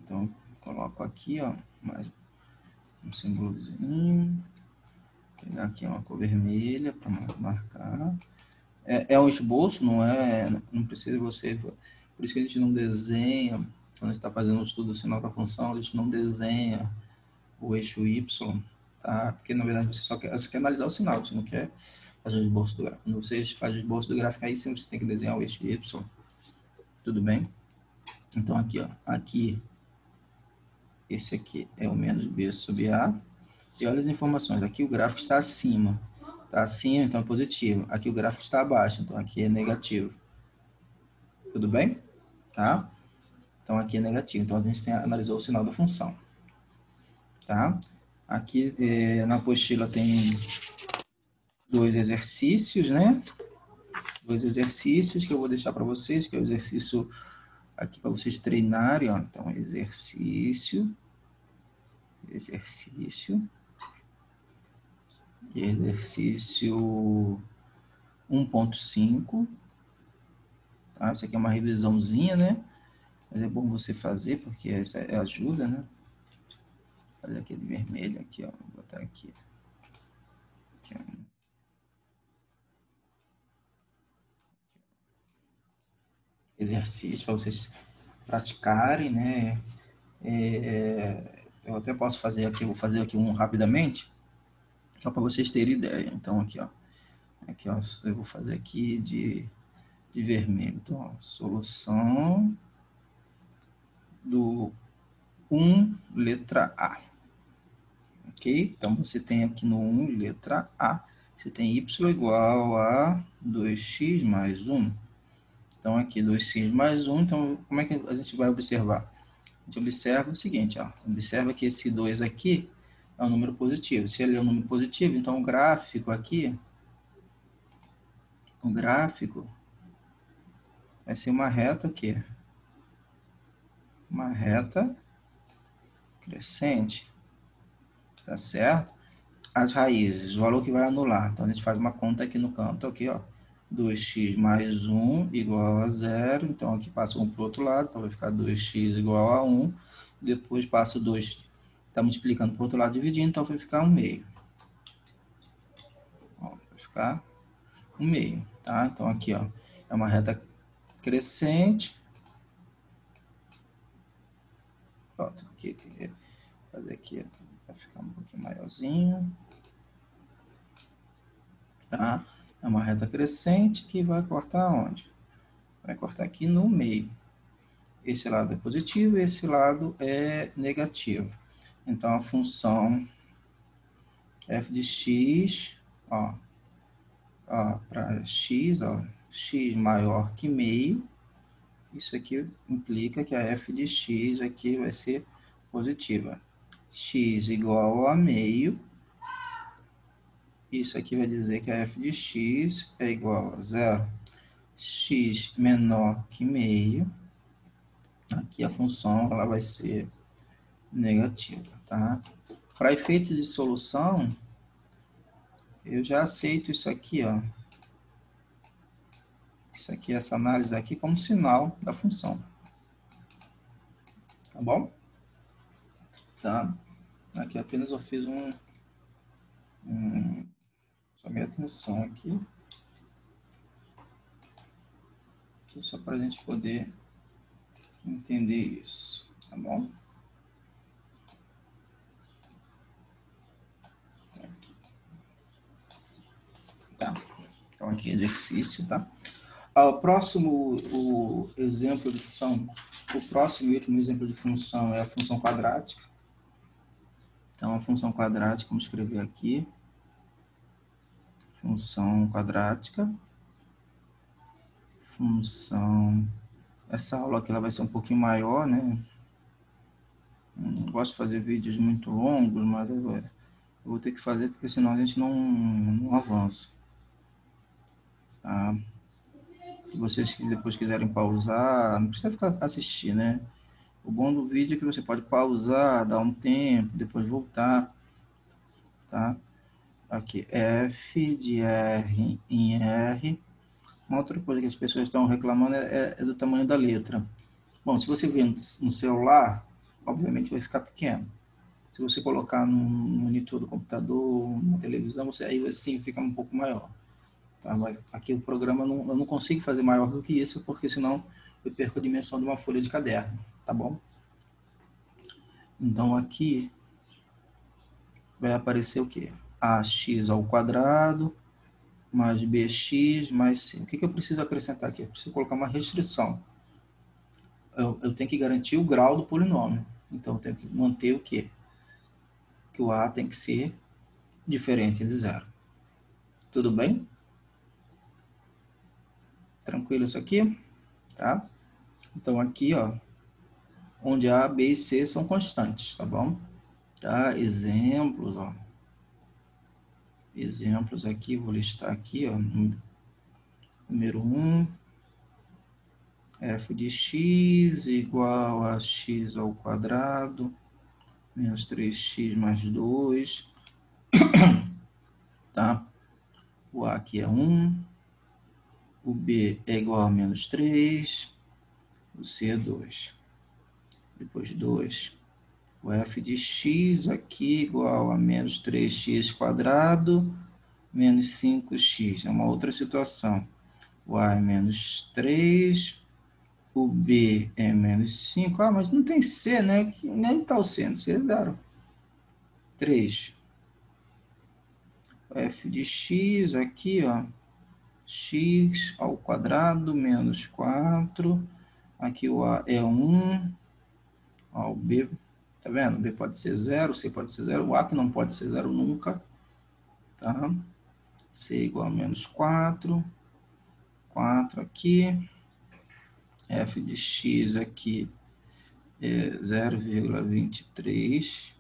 Então, coloco aqui, ó, mais um símbolozinho. Vou pegar aqui uma cor vermelha para marcar. É um esboço, não precisa você... Por isso que a gente não desenha, quando a gente está fazendo o estudo do sinal da função, a gente não desenha o eixo Y, tá? Porque, na verdade, você quer analisar o sinal, você não quer fazer o esboço do gráfico. Quando você faz o esboço do gráfico, aí sim você tem que desenhar o eixo Y, tudo bem? Então, aqui, ó, aqui, esse aqui é o menos B sobre A, e olha as informações, aqui o gráfico está acima, então é positivo, aqui o gráfico está abaixo, então aqui é negativo, tudo bem? Tá? Então aqui é negativo, então a gente analisou o sinal da função, tá? Aqui na apostila tem dois exercícios, né? Dois exercícios que eu vou deixar para vocês, que é o exercício aqui para vocês treinarem, ó. Então, exercício, exercício 1.5, tá? Isso aqui é uma revisãozinha, né? Mas é bom você fazer, porque essa ajuda, né? Fazer aquele vermelho aqui, ó. Vou botar aqui. Aqui, ó. Exercício para vocês praticarem, né? Eu até posso fazer aqui, vou fazer aqui um rapidamente, só para vocês terem ideia. Então, aqui, ó, eu vou fazer aqui de vermelho. Então, ó, solução do 1, letra A. Ok? Então, você tem aqui no 1, letra A, você tem y igual a 2x mais 1. Então, aqui 2x mais 1, então, como é que a gente vai observar? A gente observa o seguinte, ó, observa que esse 2 aqui é um número positivo. Se ele é um número positivo, então o gráfico aqui, o gráfico vai ser uma reta aqui, uma reta crescente, tá certo? As raízes, o valor que vai anular. Então, a gente faz uma conta aqui no canto, aqui, ó. 2x mais 1 igual a 0. Então, aqui passa 1 para o outro lado. Então, vai ficar 2x igual a 1. Depois, passa o 2. Está multiplicando para o outro lado, dividindo. Então, vai ficar 1 meio. Ó, vai ficar 1 meio, tá? Então, aqui, ó, é uma reta crescente. Pronto, aqui, fazer aqui, para ficar um pouquinho maiorzinho. Tá? É uma reta crescente que vai cortar onde? Vai cortar aqui no meio. Esse lado é positivo e esse lado é negativo. Então, a função f de x, ó para x, ó, x maior que meio, isso aqui implica que a f de x aqui vai ser positiva. X igual a meio, isso aqui vai dizer que a f de x é igual a 0. X menor que meio, aqui a função ela vai ser negativa, tá? Para efeitos de solução, eu já aceito isso aqui, ó. Isso aqui, essa análise aqui, como sinal da função. Tá bom? Tá? Aqui apenas eu fiz chamei atenção aqui só para a gente poder entender isso, tá bom? Aqui. Tá. Então aqui exercício, tá? O próximo exemplo de função, o próximo e último exemplo de função é a função quadrática. Então a função quadrática, vamos escrever aqui. Função quadrática. Função. Essa aula aqui ela vai ser um pouquinho maior, né? Não gosto de fazer vídeos muito longos, mas eu vou ter que fazer porque senão a gente não avança. Tá? Se vocês depois quiserem pausar, não precisa ficar assistir, né? O bom do vídeo é que você pode pausar, dar um tempo, depois voltar, tá? Aqui, F de R em R. Uma outra coisa que as pessoas estão reclamando é do tamanho da letra. Bom, se você vê no celular, obviamente vai ficar pequeno. Se você colocar no monitor do computador, na televisão, aí assim fica um pouco maior. Tá? Mas aqui o programa eu não consigo fazer maior do que isso, porque senão eu perco a dimensão de uma folha de caderno, tá bom? Então aqui vai aparecer o quê? AX ao quadrado mais BX mais C. O que eu preciso acrescentar aqui? Eu preciso colocar uma restrição. Eu tenho que garantir o grau do polinômio. Então, eu tenho que manter o quê? Que o A tem que ser diferente de zero. Tudo bem? Tranquilo isso aqui? Tá? Então, aqui, ó, onde A, B e C são constantes, tá bom? Tá? Exemplos, ó. Exemplos aqui, vou listar aqui, ó. Número 1, f de x igual a x ao quadrado menos 3x mais 2, tá? O A aqui é 1, o B é igual a menos 3, o C é 2. Depois 2. O f de x aqui igual a menos 3x quadrado menos 5x. É uma outra situação. O A é menos 3, o B é menos 5. Ah, mas não tem C, né? Nem está o C, no C é 0. 3. F de x aqui, ó. X ao quadrado menos 4. Aqui o A é 1. Ó, o B, tá vendo? O B pode ser 0, o C pode ser 0. O A que não pode ser 0 nunca. Tá? C igual a menos 4. 4 aqui. F de x aqui é 0,23.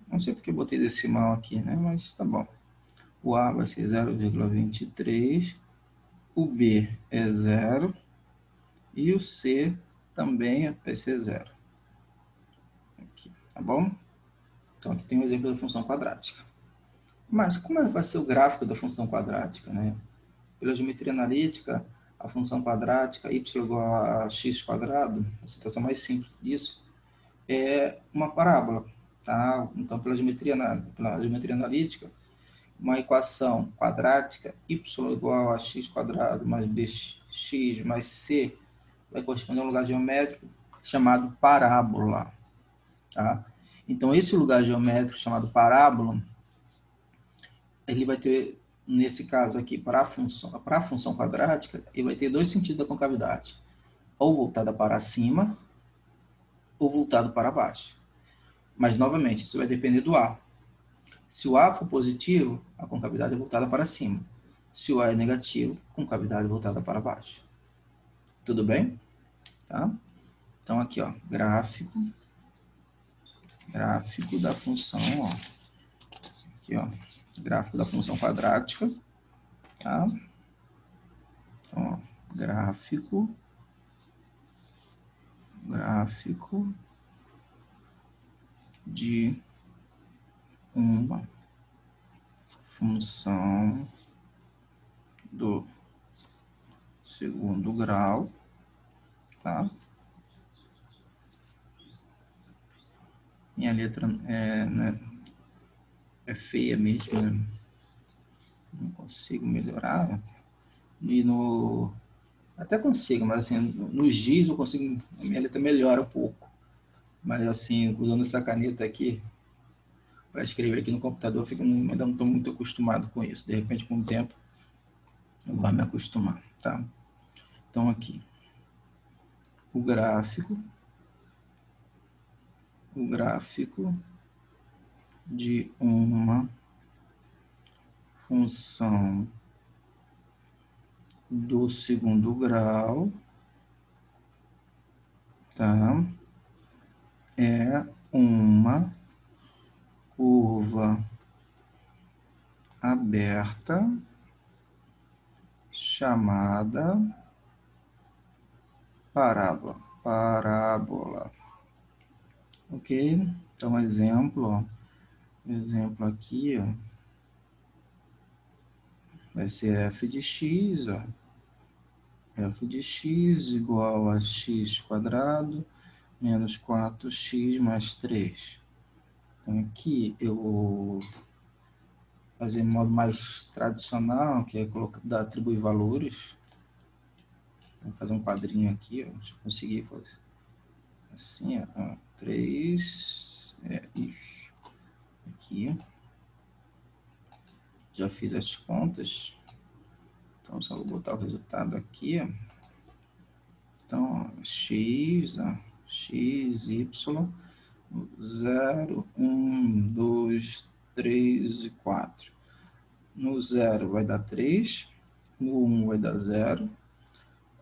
Não sei porque eu botei decimal aqui, né? Mas tá bom. O A vai ser 0,23. O B é 0. E o C também vai ser 0. Aqui, tá bom? Então, aqui tem um exemplo da função quadrática. Mas como é que vai ser o gráfico da função quadrática, né? Pela geometria analítica, a função quadrática y igual a x quadrado, a situação mais simples disso, é uma parábola. Tá? Então, pela geometria analítica, uma equação quadrática y igual a x quadrado mais bx mais c vai corresponder a um lugar geométrico chamado parábola. Tá? Então, esse lugar geométrico chamado parábola, ele vai ter, nesse caso aqui, para a função quadrática, ele vai ter dois sentidos da concavidade. Ou voltada para cima, ou voltado para baixo. Mas, novamente, isso vai depender do A. Se o A for positivo, a concavidade é voltada para cima. Se o A é negativo, concavidade é voltada para baixo. Tudo bem? Tá? Então, aqui, ó, gráfico da função, ó. Aqui, ó, gráfico da função quadrática, tá? Então, ó, gráfico de uma função do segundo grau, tá? Minha letra é feia mesmo, né? Não consigo melhorar. E até consigo, mas assim, nos giz eu consigo, a minha letra melhora um pouco. Mas assim, usando essa caneta aqui, para escrever aqui no computador, ainda não estou muito acostumado com isso. De repente, com o tempo, eu vou me acostumar, tá? Então, aqui, o gráfico de uma função do segundo grau, tá? É uma curva aberta chamada parábola. Ok? Então, exemplo aqui, ó, vai ser f de x, ó. F de x igual a x quadrado menos 4x mais 3. Então, aqui eu vou fazer um modo mais tradicional, que é atribuir valores. Vou fazer um quadrinho aqui, ó, se eu conseguir fazer assim, ó, 3, isso, aqui. Já fiz as contas. Então, só vou botar o resultado aqui. Ó. Então, ó, x, ó, x, y, 0, 1, 2, 3 e 4. No 0 vai dar 3, no 1 vai dar 0,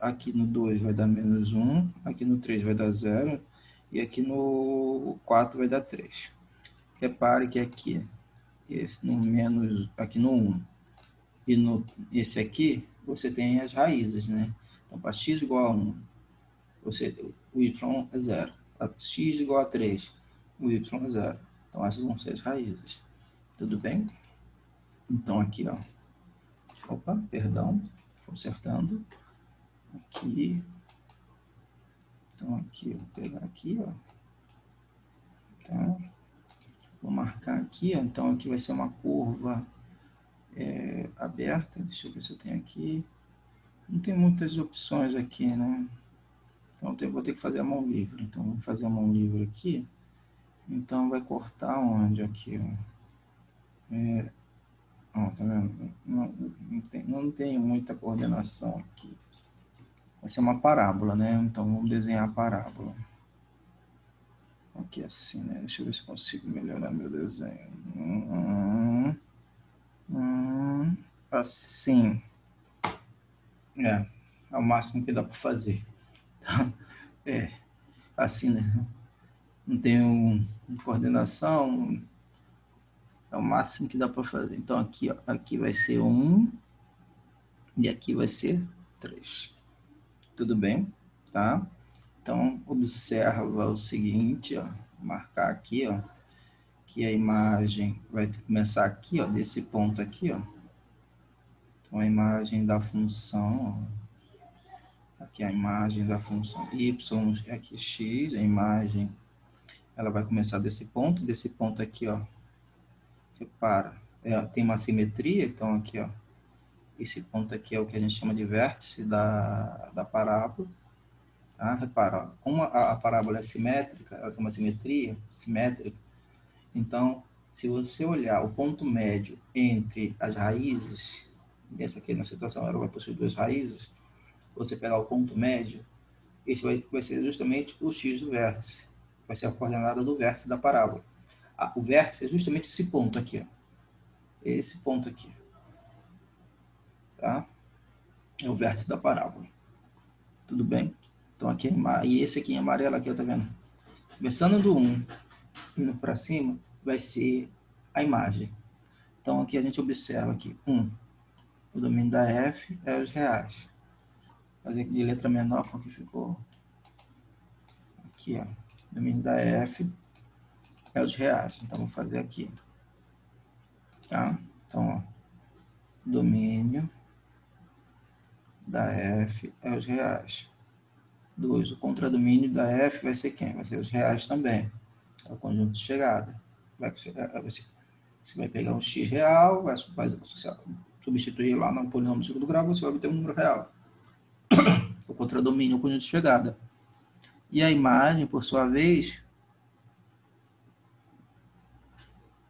aqui no 2 vai dar menos 1, aqui no 3 vai dar 0, e aqui no 4 vai dar 3. Repare que aqui, esse no menos, aqui no 1 e no esse aqui, você tem as raízes, né? Então, para x igual a 1, o y é 0. Para x igual a 3, o y é 0. Então, essas vão ser as raízes. Tudo bem? Então, aqui, ó. Opa, perdão. Consertando. Aqui. Então, aqui, eu vou pegar aqui, ó. Tá? Vou marcar aqui, ó. Então, aqui vai ser uma curva aberta. Deixa eu ver se eu tenho aqui. Não tem muitas opções aqui, né? Então, eu vou ter que fazer a mão livre. Então, vou fazer a mão livre aqui. Então, vai cortar onde? Aqui, ó. Ó, tá vendo? Não tem muita coordenação aqui. Vai ser uma parábola, né? Então, vamos desenhar a parábola. Aqui assim, né? Deixa eu ver se consigo melhorar meu desenho. Assim. É o máximo que dá para fazer. Tá? Assim, né? Não tem coordenação. É o máximo que dá para fazer. Então, aqui, ó, aqui vai ser 1 e aqui vai ser 3. Tudo bem? Tá? Então, observa o seguinte, ó, marcar aqui, ó, que a imagem vai começar aqui, ó, desse ponto aqui, ó. Então, a imagem da função, ó, aqui a imagem da função y, aqui x, a imagem, ela vai começar desse ponto aqui, ó. Repara, tem uma simetria, então aqui, ó, esse ponto aqui é o que a gente chama de vértice da parábola. Tá? Repara, ó, como a parábola é simétrica, ela tem uma simetria simétrica, então, se você olhar o ponto médio entre as raízes, essa aqui na situação ela vai possuir duas raízes, você pegar o ponto médio, esse vai ser justamente o x do vértice, vai ser a coordenada do vértice da parábola. O vértice é justamente esse ponto aqui, ó. Esse ponto aqui. Tá? É o vértice da parábola. Tudo bem? Então, aqui e esse aqui em amarelo, aqui, ó, tá vendo? Começando do 1, indo para cima, vai ser a imagem. Então, aqui a gente observa aqui, 1, o domínio da F é os reais. Fazer de letra menor, como que ficou? Aqui, ó, o domínio da F é os reais. Então, vou fazer aqui. Tá? Então, ó, domínio da F é os reais. 2, o contradomínio da F vai ser quem? Vai ser os reais também. É o conjunto de chegada. Você vai pegar um x real, vai substituir lá no polinômio do segundo grau, você vai obter um número real. O contradomínio é o conjunto de chegada. E a imagem, por sua vez,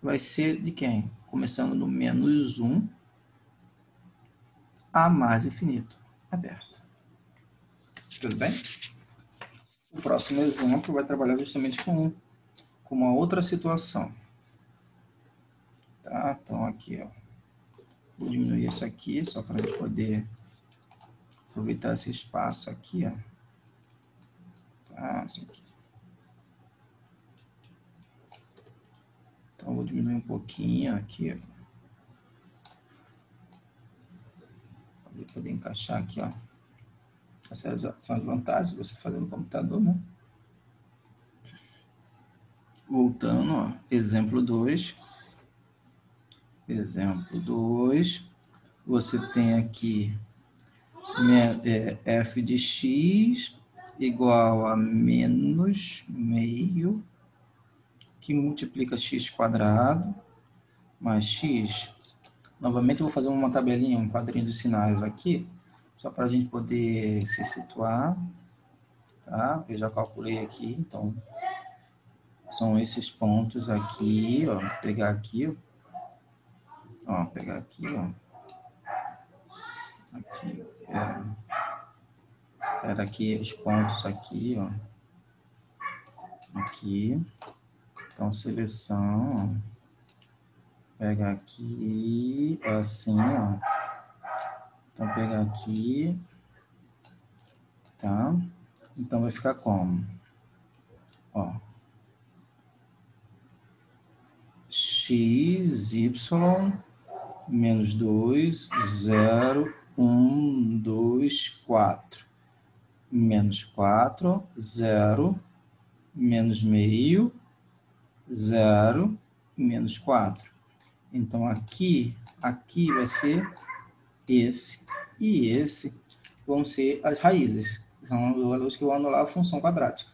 vai ser de quem? Começando no menos 1 a mais infinito, aberto. Tudo bem? O próximo exemplo vai trabalhar justamente com uma outra situação. Tá? Então, aqui, ó. Vou diminuir isso aqui, só para a gente poder aproveitar esse espaço aqui, ó. Tá? Isso aqui. Então, vou diminuir um pouquinho aqui, ó. Para poder encaixar aqui, ó. Essas são as vantagens de você fazer no computador, né? Voltando, ó. Exemplo 2. Exemplo 2. Você tem aqui f de x igual a menos meio, que multiplica x quadrado mais x. Novamente, eu vou fazer uma tabelinha, um quadrinho de sinais aqui, só para a gente poder se situar. Tá? Eu já calculei aqui, então, são esses pontos aqui, ó. Vou pegar aqui, ó. Ó, pegar aqui, ó. Aqui, era aqui os pontos aqui, ó. Aqui. Então, seleção, ó. Pega aqui, assim, ó. Então, pegar aqui, tá? Então, vai ficar como? Ó. X, Y, menos 2, 0, 1, 2, 4. Menos 4, 0, menos meio, 0, menos 4. Então, aqui vai ser esse e esse vão ser as raízes. São os valores que vão anular a função quadrática.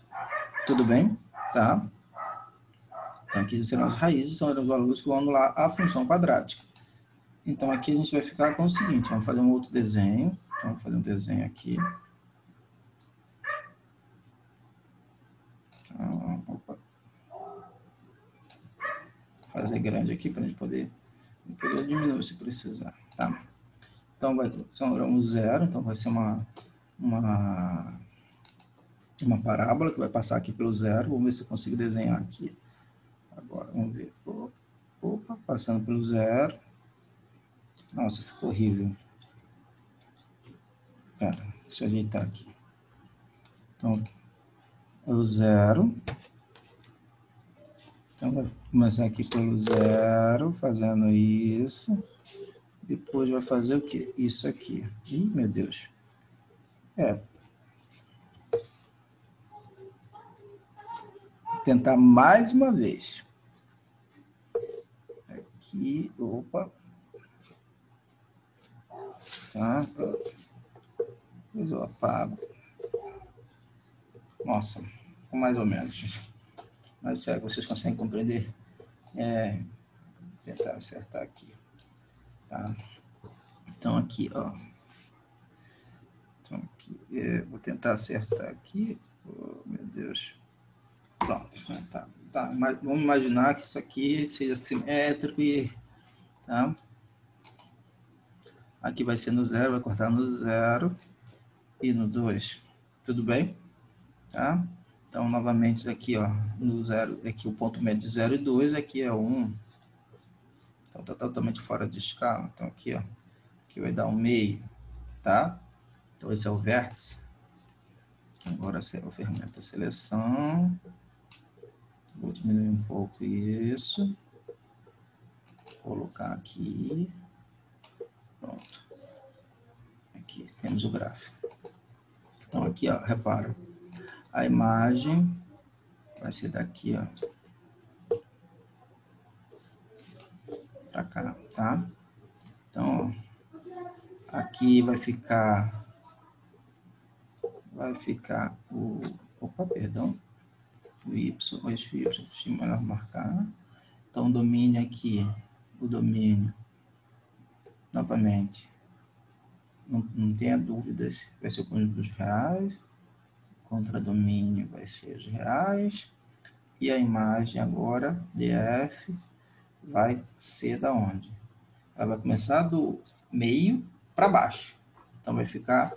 Tudo bem? Tá? Então, aqui serão as raízes, são os valores que vão anular a função quadrática. Então, aqui a gente vai ficar com o seguinte, vamos fazer um outro desenho. Então, vamos fazer um desenho aqui. Então, opa. Fazer grande aqui para a gente poder diminuir se precisar. Tá? Então, são zero, então vai ser uma parábola que vai passar aqui pelo zero. Vamos ver se eu consigo desenhar aqui. Agora, vamos ver. Opa, passando pelo zero. Nossa, ficou horrível. Pera, deixa eu ajeitar aqui. Então, o zero. Então, vai começar aqui pelo zero, fazendo isso. Depois vai fazer o quê? Isso aqui. Ih, meu Deus. Vou tentar mais uma vez. Aqui, opa. Tá? Depois eu apago. Nossa, mais ou menos. Mas será que vocês conseguem compreender? Tentar acertar aqui. Tá? Então, aqui, ó. Então, aqui, vou tentar acertar aqui. Oh, meu Deus. Pronto. Tá. Mas vamos imaginar que isso aqui seja simétrico e... Tá? Aqui vai ser no zero, vai cortar no zero e no 2. Tudo bem? Tá? Então, novamente, aqui, ó, no zero, aqui o ponto médio de 0 e 2, aqui é 1. Então, tá totalmente fora de escala. Então, aqui, ó, aqui vai dar 1 meio, tá? Então, esse é o vértice. Agora, a ferramenta seleção. Vou diminuir um pouco isso. Vou colocar aqui. Pronto. Aqui temos o gráfico. Então, aqui, ó, repara. A imagem vai ser daqui, ó, para cá, tá? Então, ó, aqui vai ficar o... Opa, perdão. O Y, o eixo Y, deixa eu melhor marcar. Então, o domínio aqui, o domínio, novamente, não tenha dúvidas, vai ser o conjunto dos reais, contradomínio vai ser os reais, e a imagem agora, DF, vai ser da onde? Ela vai começar do meio para baixo. Então, vai ficar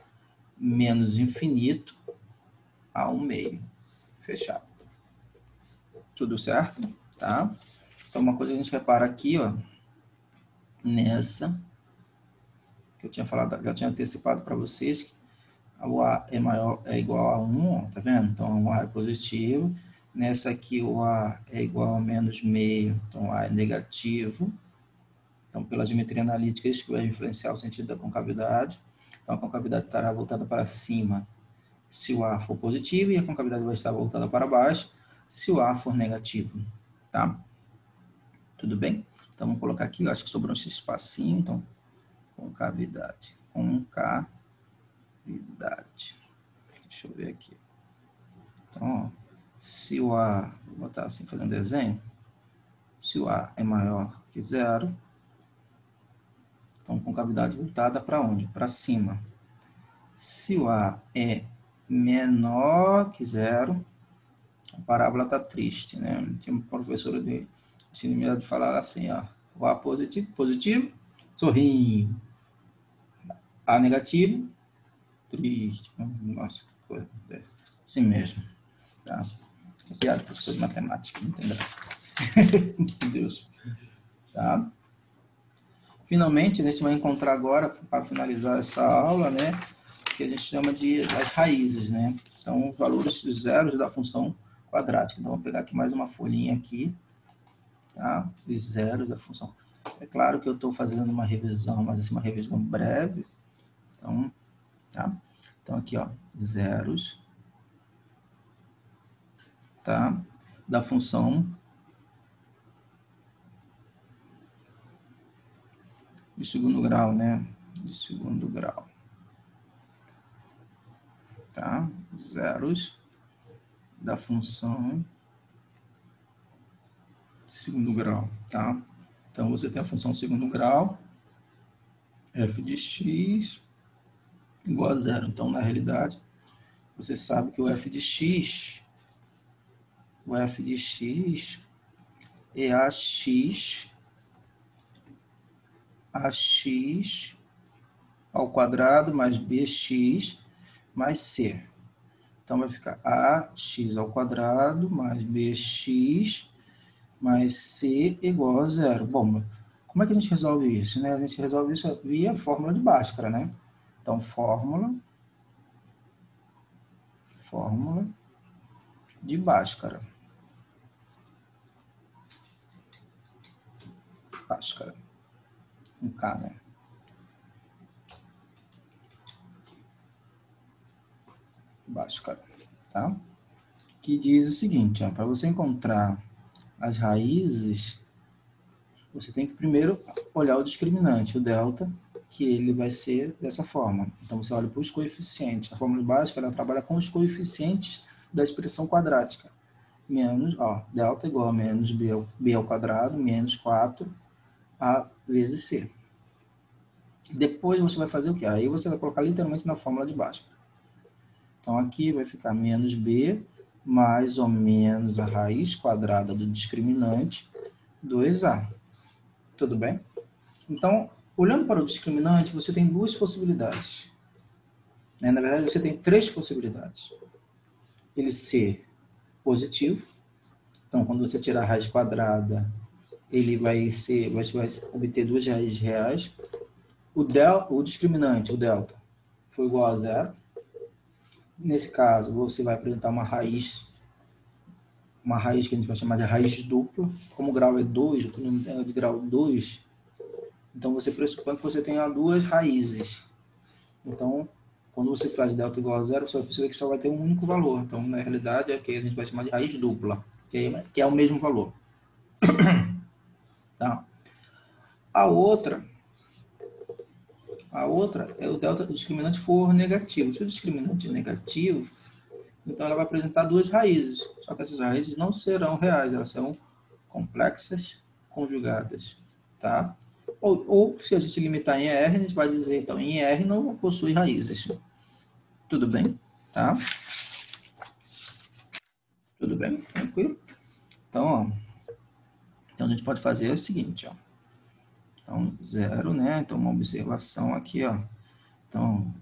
menos infinito a 1 meio. Fechado. Tudo certo? Tá? Então, uma coisa que a gente repara aqui, ó, nessa, que eu tinha falado, já tinha antecipado para vocês, que o A é igual a 1, ó, tá vendo? Então, o A é positivo. Nessa aqui, o A é igual a menos meio, então o A é negativo. Então, pela geometria analítica, isso que vai influenciar o sentido da concavidade. Então, a concavidade estará voltada para cima se o A for positivo e a concavidade vai estar voltada para baixo se o A for negativo, tá? Tudo bem? Então, vamos colocar aqui, eu acho que sobrou esse espacinho, então, concavidade. Deixa eu ver aqui. Então, ó, se o A, vou botar assim, fazer um desenho, se o A é maior que 0, então, concavidade voltada para onde? Para cima. Se o A é menor que 0, a parábola está triste, né? Tinha uma professora de ensino médio de falar assim, ó, O A positivo, positivo, sorrindo. A negativo, triste. Nossa, que coisa. Assim mesmo. Tá? É piada, professor de matemática, não tem graça. Meu Deus. Tá? Finalmente, a gente vai encontrar agora, para finalizar essa aula, né, que a gente chama de as raízes, né? Então, os valores zeros da função quadrática. Então, vou pegar aqui mais uma folhinha aqui, tá? Os zeros da função. É claro que eu estou fazendo uma revisão, mas assim, uma revisão breve. Então, tá? Então, aqui, ó, zeros, tá? Da função de segundo grau, né? De segundo grau, tá? Zeros da função de segundo grau, tá? Então, você tem a função segundo grau, f de x igual a zero. Então, na realidade, você sabe que o f de x é ax ao quadrado mais bx mais c. Então, vai ficar ax ao quadrado mais bx mais c igual a zero. Bom, como é que a gente resolve isso, né? A gente resolve isso via fórmula de Bhaskara, né? Então, fórmula de Bhaskara. Bhaskara. Um K, né? Bhaskara, tá? Que diz o seguinte, para você encontrar as raízes, você tem que primeiro olhar o discriminante, o delta, que ele vai ser dessa forma. Então, você olha para os coeficientes. A fórmula de Bhaskara, ela trabalha com os coeficientes da expressão quadrática. Menos, ó, delta igual a menos b ao quadrado, menos 4a vezes c. Depois você vai fazer o quê? Aí você vai colocar literalmente na fórmula de Bhaskara. Então, aqui vai ficar menos b mais ou menos a raiz quadrada do discriminante, 2a. Tudo bem? Então, olhando para o discriminante, você tem duas possibilidades. Na verdade, você tem três possibilidades. Ele ser positivo. Então, quando você tirar a raiz quadrada, ele vai obter duas raízes reais. O discriminante, o delta, foi igual a zero. Nesse caso, você vai apresentar uma raiz que a gente vai chamar de raiz dupla. Como o grau é 2, o polinômio é de grau 2, então você pressupõe que você tenha duas raízes. Então, quando você faz delta igual a zero, você vai perceber que só vai ter um único valor. Então, na realidade, é que a gente vai chamar de raiz dupla, que é o mesmo valor. Tá? A outra é o delta do discriminante for negativo. Se o discriminante é negativo, então ela vai apresentar duas raízes. Só que essas raízes não serão reais, elas serão complexas conjugadas. Tá? Ou se a gente limitar em R, a gente vai dizer, então, em R não possui raízes. Tudo bem? Tá? Tudo bem? Tranquilo? Então, ó, então a gente pode fazer o seguinte, ó. Então, zero, né? Então, uma observação aqui, ó. Então,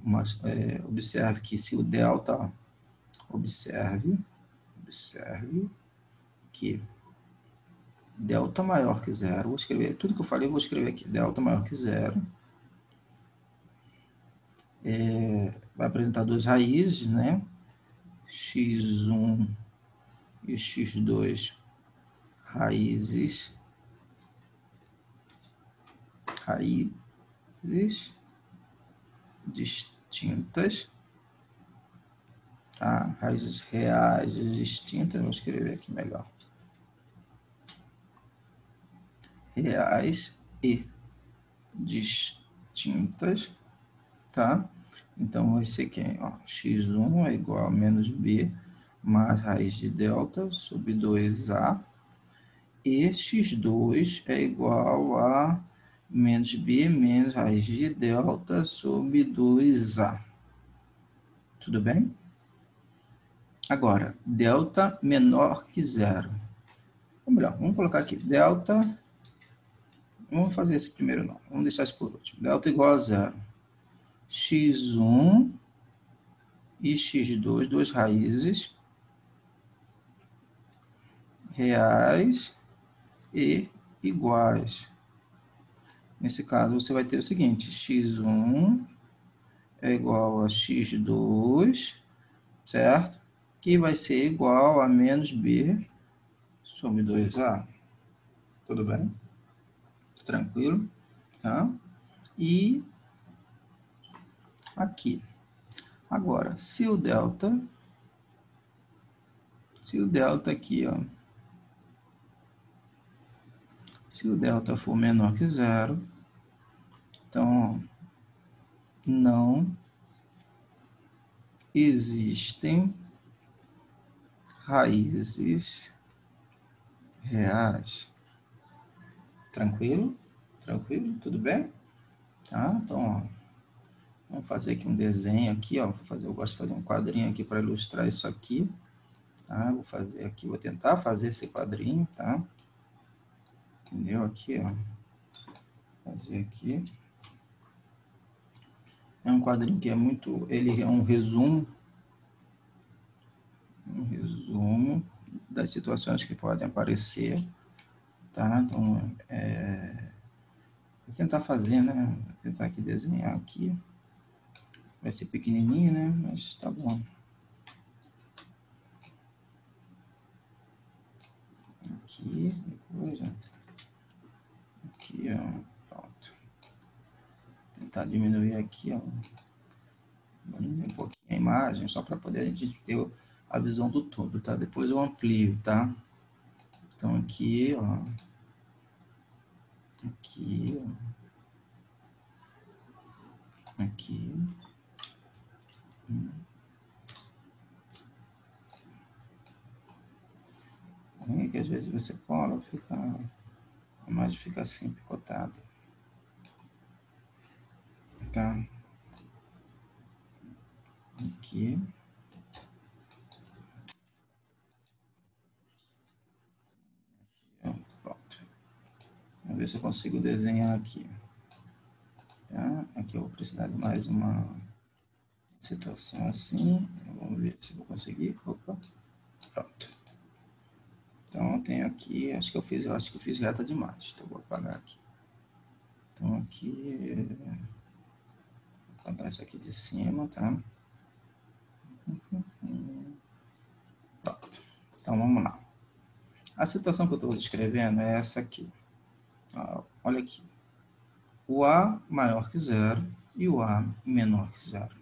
observe que se o delta, ó, observe que delta maior que zero, vou escrever, tudo que eu falei, vou escrever aqui, delta maior que zero, vai apresentar duas raízes, né? x1 e x2 raízes distintas, tá? Raízes reais distintas, vou escrever aqui melhor. Reais e distintas, tá? Então, vai ser quem? Ó, x1 é igual a menos b mais raiz de delta sobre 2a, e x2 é igual a menos b menos raiz de delta sobre 2a. Tudo bem? Agora, delta menor que zero. Ou melhor, vamos colocar aqui, delta Vamos fazer esse primeiro não. Vamos deixar isso por último. Delta igual a zero. X1 e x2, duas raízes reais e iguais. Nesse caso, você vai ter o seguinte, x1 é igual a x2, certo? Que vai ser igual a menos b sobre 2a. Tudo bem? Tranquilo? Tá? E aqui. Agora, se o delta aqui, ó, se o delta for menor que zero, então, não existem raízes reais. Tranquilo? Tranquilo? Tudo bem? Tá? Então, ó, vamos fazer aqui um desenho aqui, ó. Eu gosto de fazer um quadrinho aqui para ilustrar isso aqui. Tá? Vou fazer aqui, vou tentar fazer esse quadrinho, tá? Entendeu? Aqui, ó. Fazer aqui. É um quadrinho que é muito... Ele é um resumo das situações que podem aparecer, tá? Então, vou tentar fazer, né? Vou tentar aqui desenhar aqui. Vai ser pequenininho, né? Mas tá bom. Aqui, depois, ó. Aqui, ó. Pronto. Tentar diminuir aqui, ó. Diminuir um pouquinho a imagem, só para poder a gente ter a visão do todo, tá? Depois eu amplio, tá? Então aqui, ó. Aqui, ó. Aqui. É que às vezes você cola, a imagem fica assim, picotada. Tá? Aqui. Pronto. Vamos ver se eu consigo desenhar aqui. Tá? Aqui eu vou precisar de mais uma situação assim. Vamos ver se eu vou conseguir. Opa. Pronto. Então eu tenho aqui, acho que eu fiz reta demais. Então eu vou apagar aqui. Então aqui, vou apagar isso aqui de cima, tá? Pronto. Então vamos lá. A situação que eu estou descrevendo é essa aqui. Olha aqui. O A maior que zero e o A menor que zero.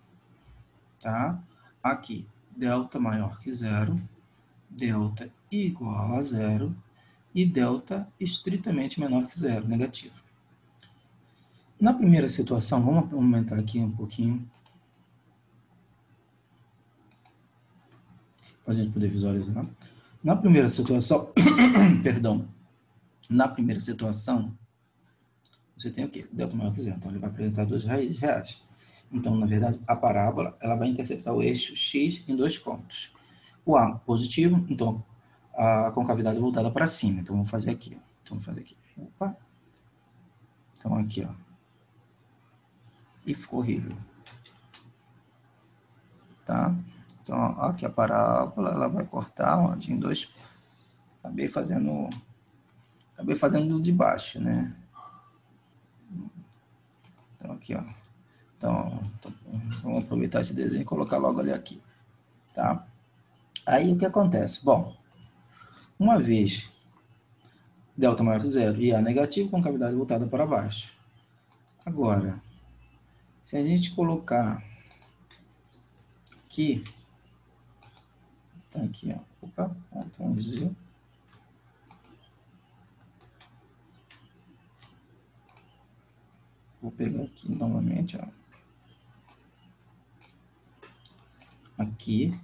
Tá? Aqui, delta maior que zero, delta igual a zero e delta estritamente menor que zero, negativo. Na primeira situação, vamos aumentar aqui um pouquinho, para a gente poder visualizar. Na primeira situação, perdão, na primeira situação, você tem o quê? Delta maior que zero, então ele vai apresentar duas raízes reais. Então, na verdade, a parábola ela vai interceptar o eixo x em dois pontos. O A positivo, então a concavidade voltada para cima. Então, vamos fazer aqui. Então, vamos fazer aqui. Opa. Então, aqui, ó. E ficou horrível. Tá? Então, ó, aqui a parábola, ela vai cortar onde? Em dois. Acabei fazendo de baixo, né? Então, aqui, ó. Então, vamos aproveitar esse desenho e colocar logo ali aqui. Tá? Aí, o que acontece? Bom, uma vez delta maior que zero e A negativo, concavidade voltada para baixo. Agora, se a gente colocar aqui, tá aqui, ó, opa, vamos dizer, vou pegar aqui novamente, ó, aqui,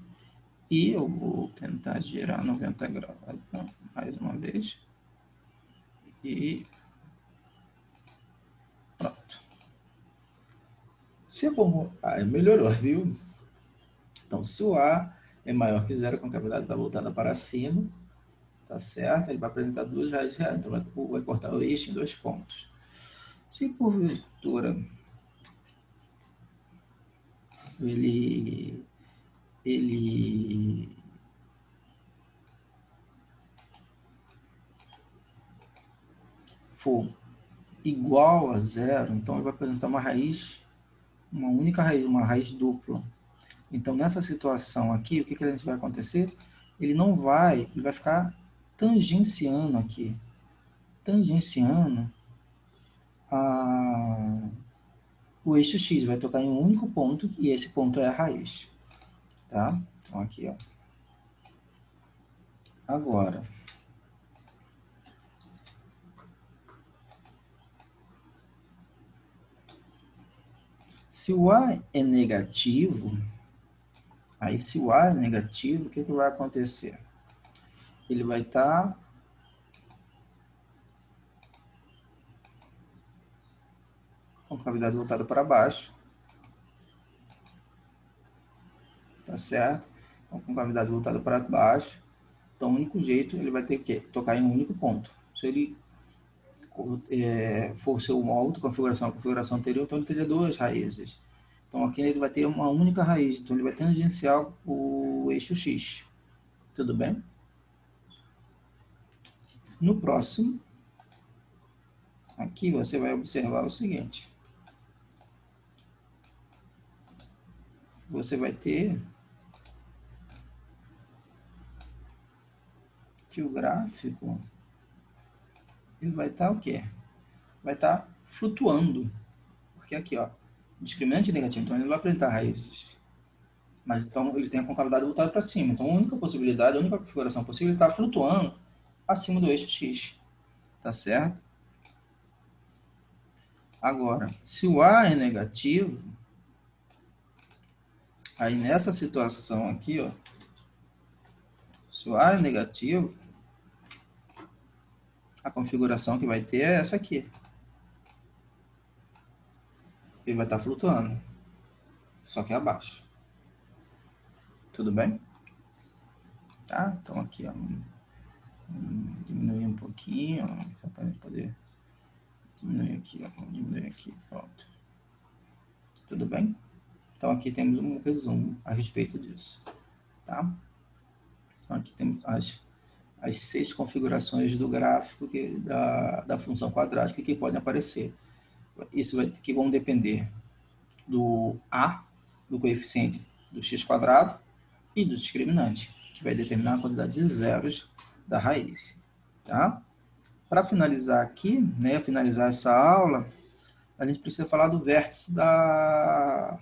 e eu vou tentar girar 90 graus, então, mais uma vez, e pronto. Ficou, melhorou, viu? Então, se o A é maior que zero, a concavidade está voltada para cima, tá certo? Ele vai apresentar duas raízes reais, então vai cortar o eixo em dois pontos. Se porventura ele for igual a zero, então ele vai apresentar uma raiz, uma única raiz, uma raiz dupla. Então, nessa situação aqui, o que a gente vai acontecer? Ele vai ficar tangenciando aqui, tangenciando o eixo X, vai tocar em um único ponto, e esse ponto é a raiz. Tá? Então, aqui, ó. Agora, se o A é negativo, aí se o A é negativo, o que vai acontecer? Ele vai estar com a cavidade voltada para baixo, tá certo? Então, com a cavidade voltada para baixo, então o único jeito, ele vai ter que tocar em um único ponto. Se ele for ser uma outra configuração, a configuração anterior, então ele teria duas raízes. Então aqui ele vai ter uma única raiz, então ele vai tangenciar o eixo X. Tudo bem? No próximo, aqui você vai observar o seguinte. Você vai ter que o gráfico ele vai estar o quê? Vai estar flutuando. Porque aqui, ó, discriminante negativo, então ele não vai apresentar raízes. Mas então ele tem a concavidade voltada para cima. Então a única possibilidade, a única configuração possível é estar flutuando acima do eixo X. Tá certo? Agora, se o A é negativo, aí nessa situação aqui, ó, se o A é negativo, a configuração que vai ter é essa aqui. Ele vai estar flutuando, só que abaixo. Tudo bem? Tá? Então aqui, ó, diminuir um pouquinho, só para a gente poder diminuir aqui, ó, diminuir aqui, pronto. Tudo bem? Então aqui temos um resumo a respeito disso, tá? Então aqui temos as 6 configurações do gráfico da função quadrática que podem aparecer. Isso que vão depender do A, do coeficiente do x quadrado, e do discriminante, que vai determinar a quantidade de zeros da raiz. Tá? Para finalizar aqui, né, finalizar essa aula, a gente precisa falar do vértice da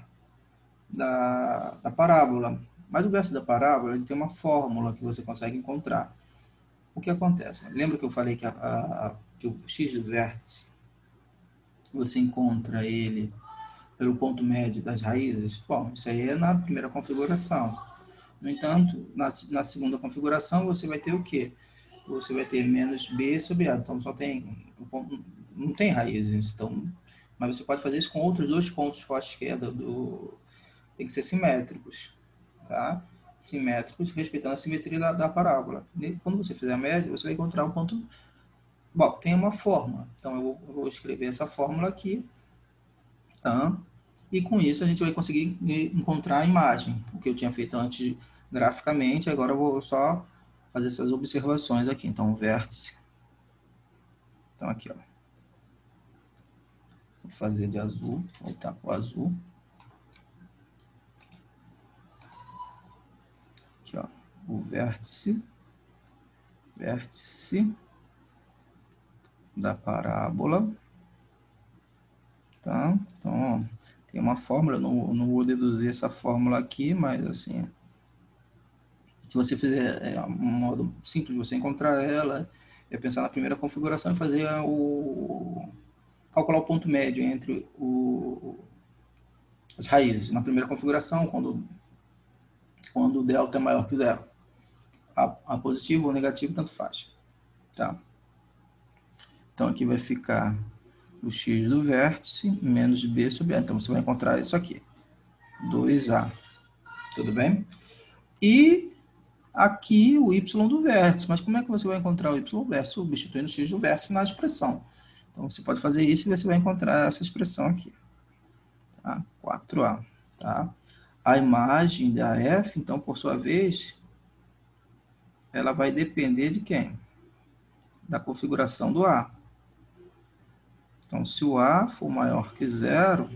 parábola. Mas o vértice da parábola ele tem uma fórmula que você consegue encontrar. O que acontece? Lembra que eu falei que o x do vértice, você encontra ele pelo ponto médio das raízes? Bom, isso aí é na primeira configuração. No entanto, na segunda configuração, você vai ter o quê? Você vai ter menos b sobre a. Então, só tem, não tem raízes. Então, mas você pode fazer isso com outros 2 pontos fortes que é tem que ser simétricos. Tá? Simétricos, respeitando a simetria da parábola. E quando você fizer a média, você vai encontrar um ponto. Bom, tem uma fórmula. Então, eu vou escrever essa fórmula aqui. Tá? E com isso a gente vai conseguir encontrar a imagem. O que eu tinha feito antes graficamente, agora eu vou só fazer essas observações aqui. Então, o vértice. Então, aqui, ó. Vou fazer de azul, voltar para o azul. Aqui, ó. O vértice da parábola. Tá? Então, ó, tem uma fórmula, eu não vou deduzir essa fórmula aqui, mas assim, se você fizer um modo simples de você encontrar ela, é pensar na primeira configuração e fazer calcular o ponto médio entre as raízes. Na primeira configuração, quando o delta é maior que zero. A positivo ou negativo, tanto faz. Tá? Então, aqui vai ficar o x do vértice menos b sobre a. Então, você vai encontrar isso aqui. 2a. Tudo bem? E aqui o y do vértice. Mas como é que você vai encontrar o y do vértice? Substituindo o x do vértice na expressão. Então, você pode fazer isso e você vai encontrar essa expressão aqui. Tá? 4A. Tá? A imagem da F, então, por sua vez, ela vai depender de quem? Da configuração do A. Então, se o A for maior que 0,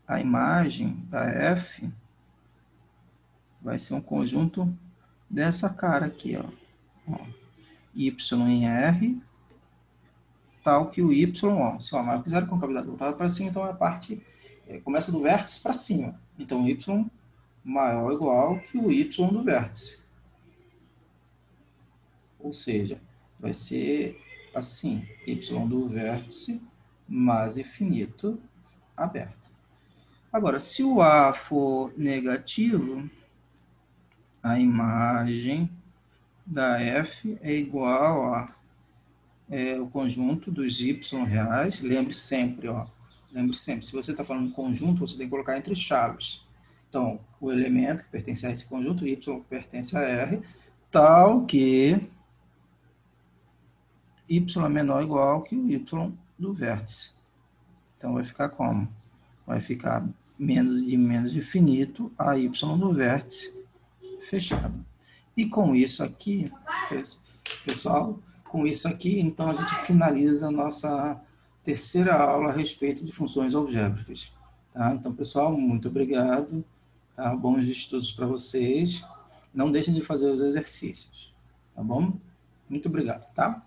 a imagem da F vai ser um conjunto dessa cara aqui, ó. Y em R, tal que o Y, ó, se o maior que 0 com a cavidade voltada para cima, então a parte começa do vértice para cima. Então, Y maior ou igual que o Y do vértice. Ou seja, vai ser assim, Y do vértice mais infinito aberto. Agora, se o A for negativo, a imagem da F é igual a o conjunto dos y reais. Lembre sempre, se você está falando conjunto, você tem que colocar entre chaves. Então, o elemento que pertence a esse conjunto, y pertence a R, tal que y é menor ou igual que o y do vértice. Então, vai ficar como? Vai ficar menos infinito a y do vértice fechado. E com isso aqui, pessoal, com isso aqui, então a gente finaliza a nossa terceira aula a respeito de funções algébricas. Tá? Então, pessoal, muito obrigado. Tá? Bons estudos para vocês. Não deixem de fazer os exercícios. Tá bom? Muito obrigado, tá?